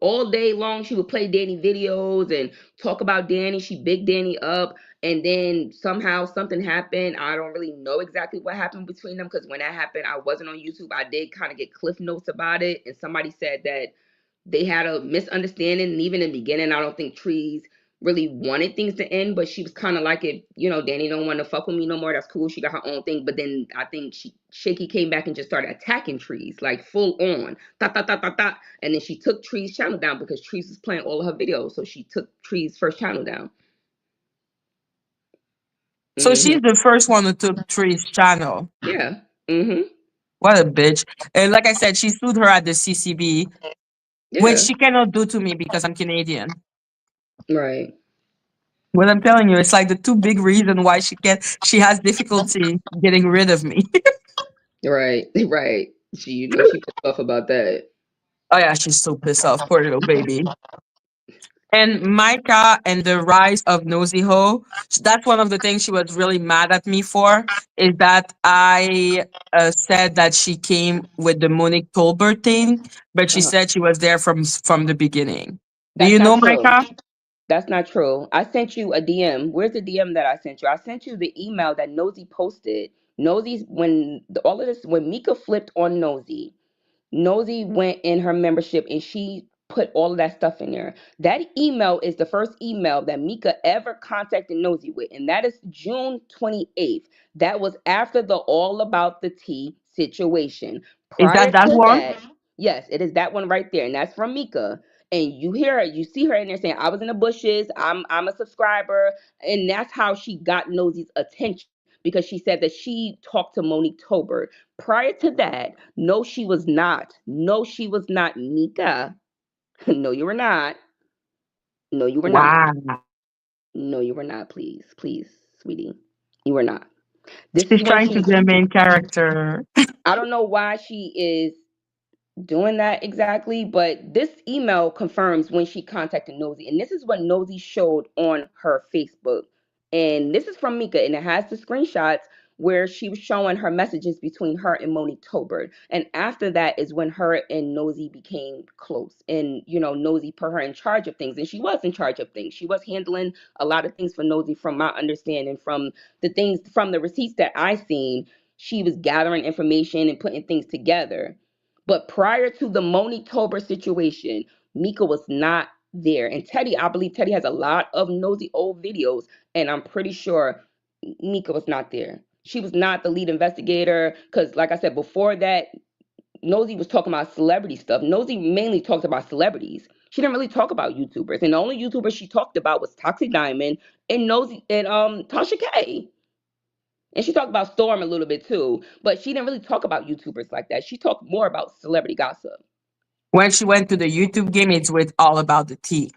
All day long she would play Dani videos and talk about Dani. She big Dani up, and then somehow something happened. I don't really know exactly what happened between them, because when that happened, I wasn't on YouTube. I did kind of get cliff notes about it, and somebody said that they had a misunderstanding. And even in the beginning, I don't think Trees really wanted things to end, but she was kind of like, it, Dani don't want to fuck with me no more. That's cool. She got her own thing. But then I think Shaky came back and just started attacking Trees, like full on. Ta ta ta ta ta. And then she took Trees' channel down because Trees was playing all of her videos. So she took Trees' first channel down.
So
hmm
she's the first one who took Tree's channel.
Yeah. hmm
What a bitch! And like I said, she sued her at the CCB, which
Yeah.
she cannot do to me because I'm Canadian.
Right.
What I'm telling you, it's like the two big reason why she has difficulty getting rid of me.
Right. Right. She pissed off about that.
Oh yeah, she's so pissed off, poor little baby. And Micah and the rise of Nosy Ho, that's one of the things she was really mad at me for, is that I said that she came with the Monique Tolbert thing, but she
Uh-huh.
said she was there from the beginning. Do
That's
you
not
know
true.
Micah?
That's not true. I sent you a DM. Where's the DM that I sent you? I sent you the email that Nosy posted. Nosy's all of this when Mika flipped on Nosy. Nosy went in her membership and she put all of that stuff in there. That email is the first email that Mika ever contacted Nosy with, and that is June 28th. That was after the All About the Tea situation.
Is
Prior
that that
to
one?
that, yes, it is that one right there, and that's from Mika. And you hear her, you see her in there saying, "I was in the bushes. I'm a subscriber," and that's how she got Nosy's attention, because she said that she talked to Monique Tolbert. Prior to that, no, she was not. No, she was not. Mika. No, you were not. No, you were not.
Wow.
No, you were not. Please, please, sweetie, you were not. This is
She's
when
trying to
she.
be a main character.
I don't know why she is doing that exactly, but this email confirms when she contacted Nosy, and this is what Nosy showed on her Facebook. And this is from Mika, and it has the screenshots where she was showing her messages between her and Monique Tolbert. And after that is when her and Nosy became close. And Nosy put her in charge of things, and she was in charge of things. She was handling a lot of things for Nosy, from my understanding, from the things, from the receipts that I seen. She was gathering information and putting things together. But prior to the Monique Tolbert situation, Mika was not there. And Teddy, I believe Teddy has a lot of Nosy old videos, and I'm pretty sure Mika was not there. She was not the lead investigator, because, like I said, before that, Nosy was talking about celebrity stuff. Nosy mainly talked about celebrities. She didn't really talk about YouTubers, and the only YouTuber she talked about was Toxic Diamond and Nosy and Tasha K. And she talked about Storm a little bit too, but she didn't really talk about YouTubers like that. She talked more about celebrity gossip.
When she went to the YouTube game, it's with All About the Tea.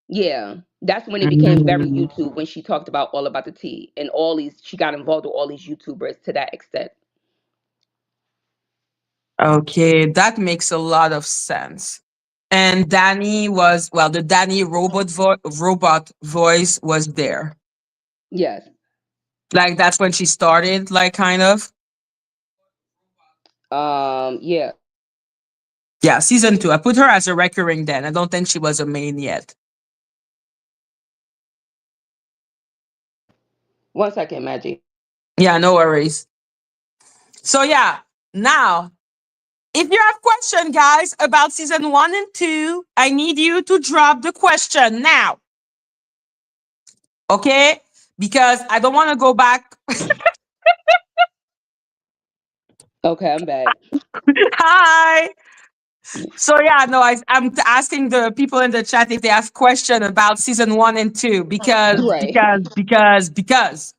Yeah, that's when it became very
Mm.
YouTube, when she talked about All About the Tea and all these. She got involved with all these YouTubers to that extent.
Okay, that makes a lot of sense. And Danny was, well, the Danny robot voice was there.
Yes.
Like that's when she started, like kind of.
Yeah.
Yeah, season 2. I put her as a recurring then. I don't think she was a main yet.
One second, Madgie.
Yeah, no worries. So yeah, now if you have question, guys, about season 1 and 2, I need you to drop the question now. Okay? Because I don't want to go back.
Okay, I'm back.
Hi. So yeah, no, I'm asking the people in the chat if they have question about season 1 and 2 because
Right.
because because because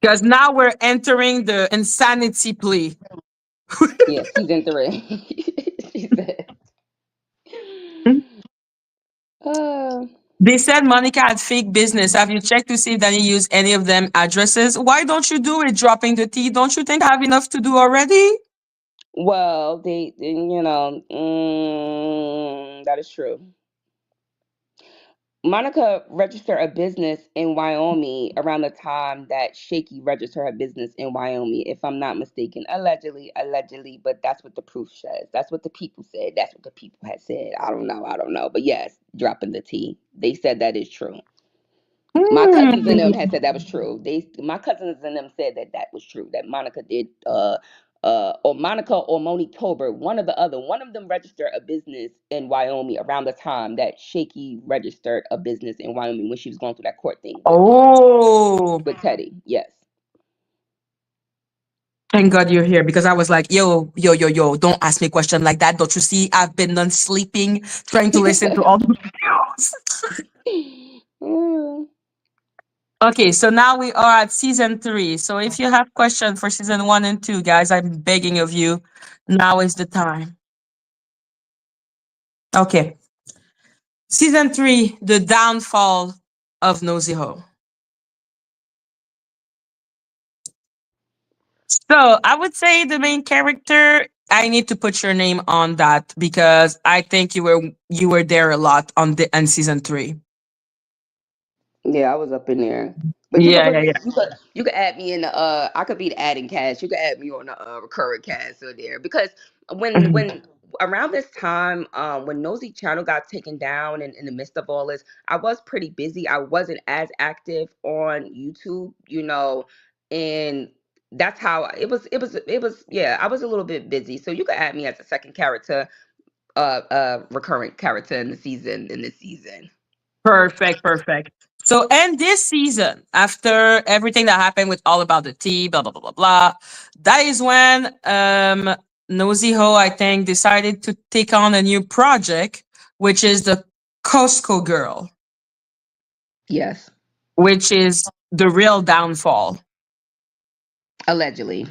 because now we're entering the insanity plea.
Yeah, season 3. She said. Uh,
They said Monica had fake business. Have you checked to see if Danny used any of them addresses? Why don't you do it? Dropping the tea. Don't you think I have enough to do already?
well, that is true. Monica registered a business in Wyoming around the time that Shaky registered her business in Wyoming, if I'm not mistaken. Allegedly, but that's what the proof says. That's what the people said. That's what the people had said. I don't know. But yes, dropping the T. They said that is true. My cousins and them
Hmm.
had said that was true. My cousins and them said that that was true. That Monica did, or Monica or Monique Tolbert, one or the other. One of them registered a business in Wyoming around the time that Shaky registered a business in Wyoming when she was going through that court thing
Oh,
with Teddy. Yes.
thank God you're here because I was like, yo, don't ask me a question like that. Don't you see? I've been done sleeping, trying to listen to all the videos.
Mm.
Okay, so now we are at season 3. So if you have questions for season 1 and 2, guys, I'm begging of you, now is the time. Okay. Season 3, the downfall of Nosy Ho. So I would say the main character, I need to put your name on that because I think you were there a lot on season 3.
Yeah, I was up in there. But you could
Yeah,
put
yeah,
me,
yeah.
you could add me in the I could be the adding cast. You could add me on the recurring cast or there, because when
Mhm.
when around this time, when Nosy Channel got taken down, and in the midst of all this, I was pretty busy. I wasn't as active on YouTube, and that's how it was. Yeah, I was a little bit busy. So you could add me as a second character. recurrent character in this season.
Perfect, perfect. So, and this season, after everything that happened with All About the Tea, blah blah blah blah blah, that is when Nosy Ho, I think, decided to take on a new project, which is the Costco Girl,
Yes,
which is the real downfall.
allegedly.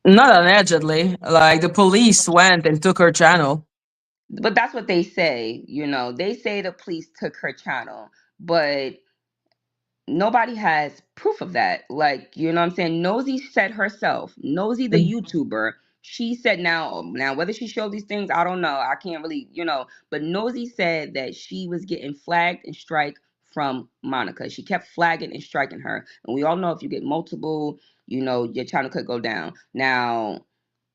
Not allegedly, like the police went and took her channel.
But that's what they say. They say the police took her channel, but nobody has proof of that. Like, you know what I'm saying? Nosy said herself, Nosy the YouTuber, she said now whether she showed these things, I don't know. I can't really, but Nosy said that she was getting flagged and strike from Monica. She kept flagging and striking her. And we all know if you get multiple, your channel could go down. Now,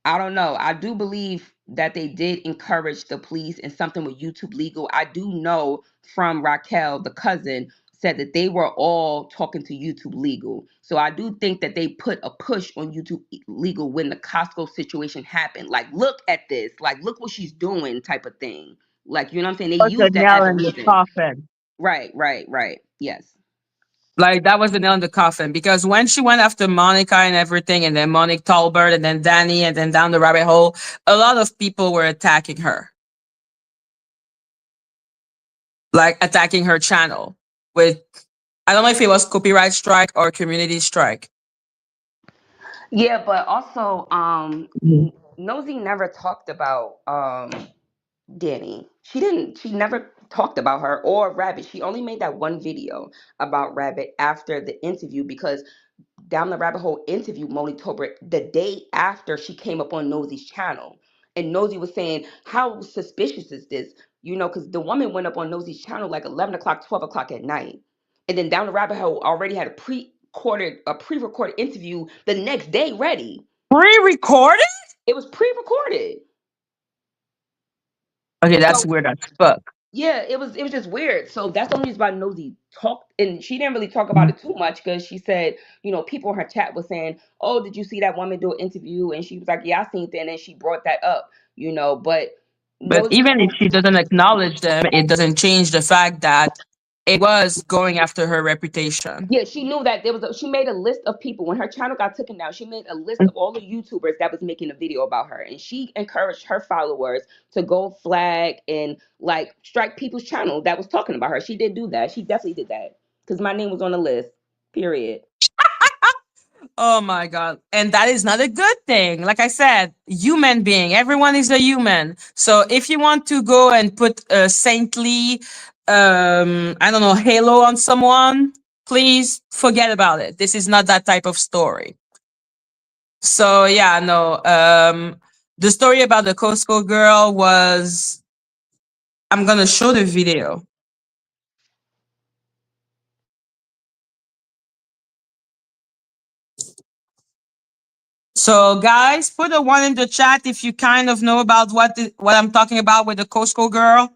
I don't know. I do believe that they did encourage the police and something with YouTube legal. I do know from Raquel, the cousin, said that they were all talking to YouTube legal. So I do think that they put a push on YouTube legal when the Costco situation happened. Like, look at this. Like, look what she's doing type of thing. Like, you know what I'm saying? They
Was the
used that
nail
as a
in the
reason.
coffin.
Right. Yes.
Like that was the nail in the coffin because when she went after Monica and everything, and then Monique Talbert, and then Dani, and then down the rabbit hole, a lot of people were attacking her, like attacking her channel with, I don't know if it was copyright strike or community strike.
Yeah, but also,
Mhm.
Nosy never talked about Dani. She never talked about her or Rabbit. She only made that one video about Rabbit after the interview because Down the Rabbit Hole interviewed Monique Tolbert the day after she came up on Nosy's channel. And Nosy was saying, how suspicious is this? Because the woman went up on Nosy's channel like 11 o'clock, 12 o'clock at night. And then Down the Rabbit Hole already had a pre-recorded interview the next day ready.
Pre-recorded?
It was pre-recorded.
Okay, that's
So
weird as fuck.
yeah, it was just weird. So that's the only reason why Nosy talked, and she didn't really talk about it too much because she said, people in her chat was saying, "Oh, did you see that woman do an interview?" And she was like, "Yeah, I seen that," and then she brought that up, But
But
Nosy,
even if she doesn't acknowledge them, it doesn't change the fact that it was going after her reputation.
yeah, she knew that she made a list of people when her channel got taken down. She made a list of all the YouTubers that was making a video about her, and she encouraged her followers to go flag and like strike people's channel that was talking about her. She did do that. She definitely did that because my name was on the list. Period.
Oh my God. And that is not a good thing. Like I said, human being, everyone is a human. So if you want to go and put a saintly, I don't know, halo on someone, please forget about it. This is not that type of story. So yeah, no, the story about the Costco girl was, I'm going to show the video. So guys, put a one in the chat if you kind of know about what I'm talking about with the Costco girl.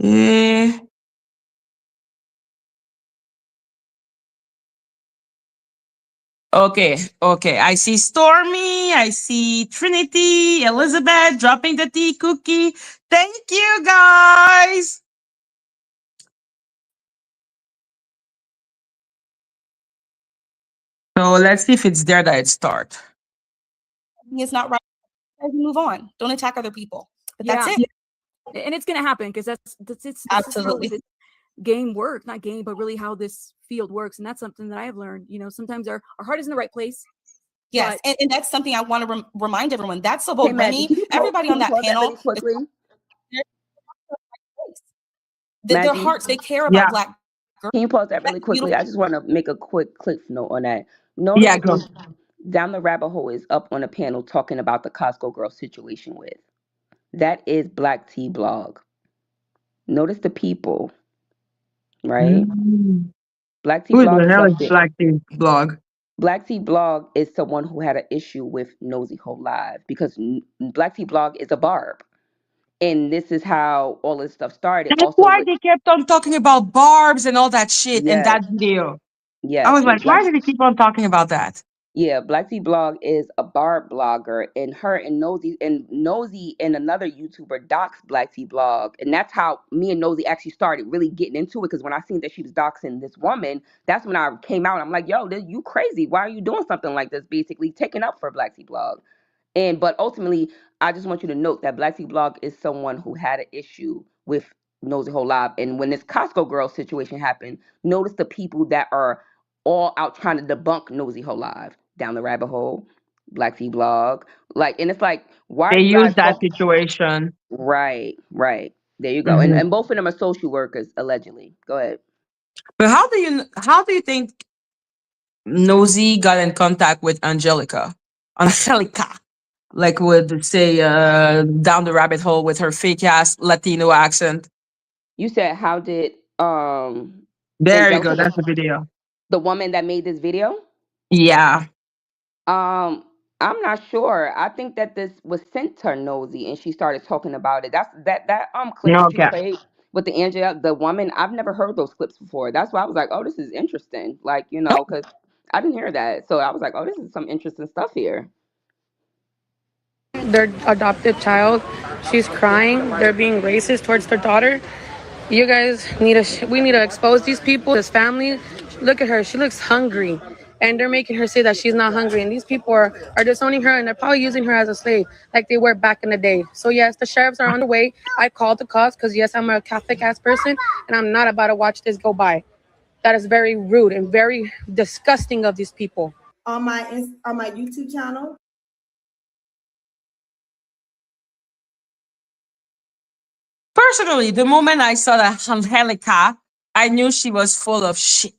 Eh, okay, okay. I see Stormy. I see Trinity, Elizabeth dropping the tea cookie. Thank you, guys. So let's see if it's there that it starts.
It's not right. Move on. Don't attack other people. But that's it.
And it's going to happen because it's
Absolutely.
this game work, not game, but really how this field works. And that's something that I have learned. Sometimes our heart is in the right place.
Yes, and that's something I want to remind everyone. That's about
Hey, Maggie,
money.
can you
Everybody on that
pause
panel,
really quickly?
their
Maggie?
hearts, they care
Yeah.
about Black girls.
Can you pause that really
That's
quickly? I just want to make a quick cliff note on that. Notice
Yeah, go.
Down the Rabbit Hole is up on a panel talking about the Costco girl situation with. That is Black Tea Blog. Notice the people, right? Black Tea
Who
Blog
the
is
hell
up
is
there.
Black Tea Blog?
Black Tea Blog is someone who had an issue with Nosy Ho Live because Black Tea Blog is a barb. And this is how all this stuff started.
That's
Also
why
with
they kept on talking about barbs and all that shit in
yes,
that video. I
yes,
was like, why did they keep on talking about that?
yeah, Black Tea Blog is a bar blogger, and her and Nosy and another YouTuber docs Black Tea Blog, and that's how me and Nosy actually started really getting into it. Because when I seen that she was doxing this woman, that's when I came out. I'm like, yo, you crazy? Why are you doing something like this? Basically, taking up for Black Tea Blog. But ultimately, I just want you to note that Black Tea Blog is someone who had an issue with Nosy Whole Live. And when this Costco girl situation happened, notice the people that are all out trying to debunk Nosy Whole Live. Down the Rabbit Hole, Black Tea Blog. Like, and it's like, why are
They
you guys
used that situation.
Right, right. There you go.
Mhm.
And both of them are social workers, allegedly. Go ahead.
But how do you think Nosy got in contact with Angelica, like would say down the rabbit hole with her fake ass Latino accent?
You said how did
There you go.
Angelica,
That's the video.
the woman that made this video?
Yeah.
Um, I'm not sure. I think that this was sent to Nosy and she started talking about it. That's that clip that you
Okay.
played with the woman. I've never heard those clips before. That's why I was like, oh, this is interesting. Like, because I didn't hear that. So I was like, oh, this is some interesting stuff here.
Their adopted child, she's crying. They're being racist towards their daughter. You guys we need to expose these people, this family. Look at her, she looks hungry. And they're making her say that she's not hungry. And these people are disowning her and they're probably using her as a slave like they were back in the day. So yes, the sheriffs are on the way. I called the cops because yes, I'm a Catholic ass person and I'm not about to watch this go by. That is very rude and very disgusting of these people.
On my YouTube channel.
Personally, the moment I saw that Angelica, I knew she was full of shit.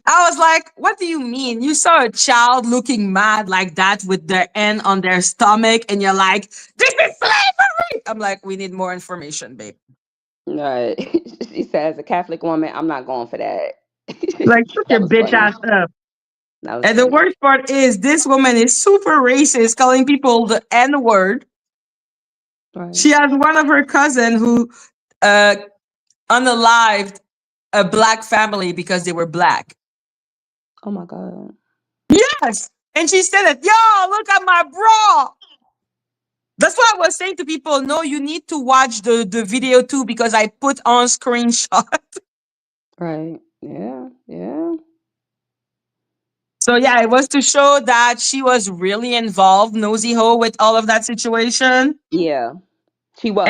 I was like, what do you mean? You saw a child looking mad like that with their hand on their stomach, and you're like, this is slavery. I'm like, we need more information, babe.
Right. She says, a Catholic woman, I'm not going for that.
Like, shut
That
your
was
bitch
funny.
ass up.
That was
And the
funny.
worst part is this woman is super racist, calling people the N word.
Right.
She has one of her cousin who uh unalived a black family because they were black.
Oh my God.
Yes. And she said it, yo, look at my bra. That's why I was saying to people, no, you need to watch the video too, because I put on screenshot.
Right. Yeah. Yeah.
So yeah, it was to show that she was really involved, nosy hoe, with all of that situation.
Yeah. She was.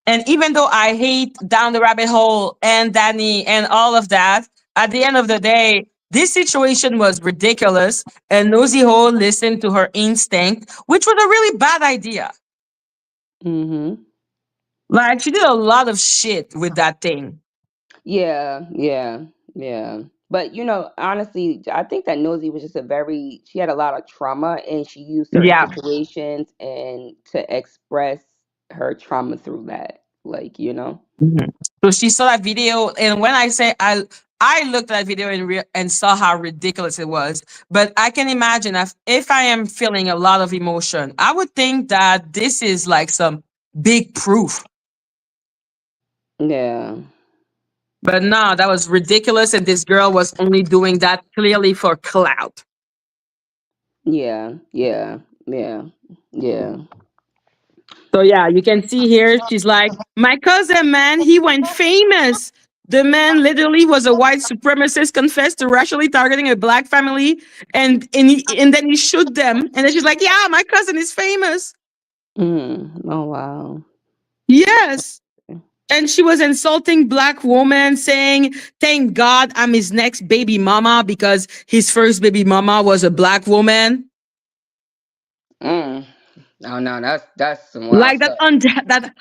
And even though I hate Down the Rabbit Hole and Danny and all of that, at the end of the day, this situation was ridiculous. And Nosy Ho listened to her instinct, which was a really bad idea.
Mm-hmm.
Like, she did a lot of shit with that thing.
Yeah. Yeah. Yeah. But honestly, I think that Nosy was just she had a lot of trauma and she used certain
Yeah.
situations and to express her trauma through that. Like,
Mhm. So she saw that video, and when I say I looked at that video and saw how ridiculous it was. But I can imagine if I am feeling a lot of emotion, I would think that this is like some big proof.
Yeah.
But no, that was ridiculous, and this girl was only doing that clearly for clout.
Yeah. Yeah. Yeah. Yeah.
So yeah, you can see here, she's like, my cousin, man, he went famous. The man literally was a white supremacist, confessed to racially targeting a black family, and then he shoot them. And then she's like, yeah, my cousin is famous.
Oh wow.
Yes. And she was insulting black women, saying, thank God I'm his next baby mama because his first baby mama was a black woman.
Oh no, that's some wild
Like that
stuff.
that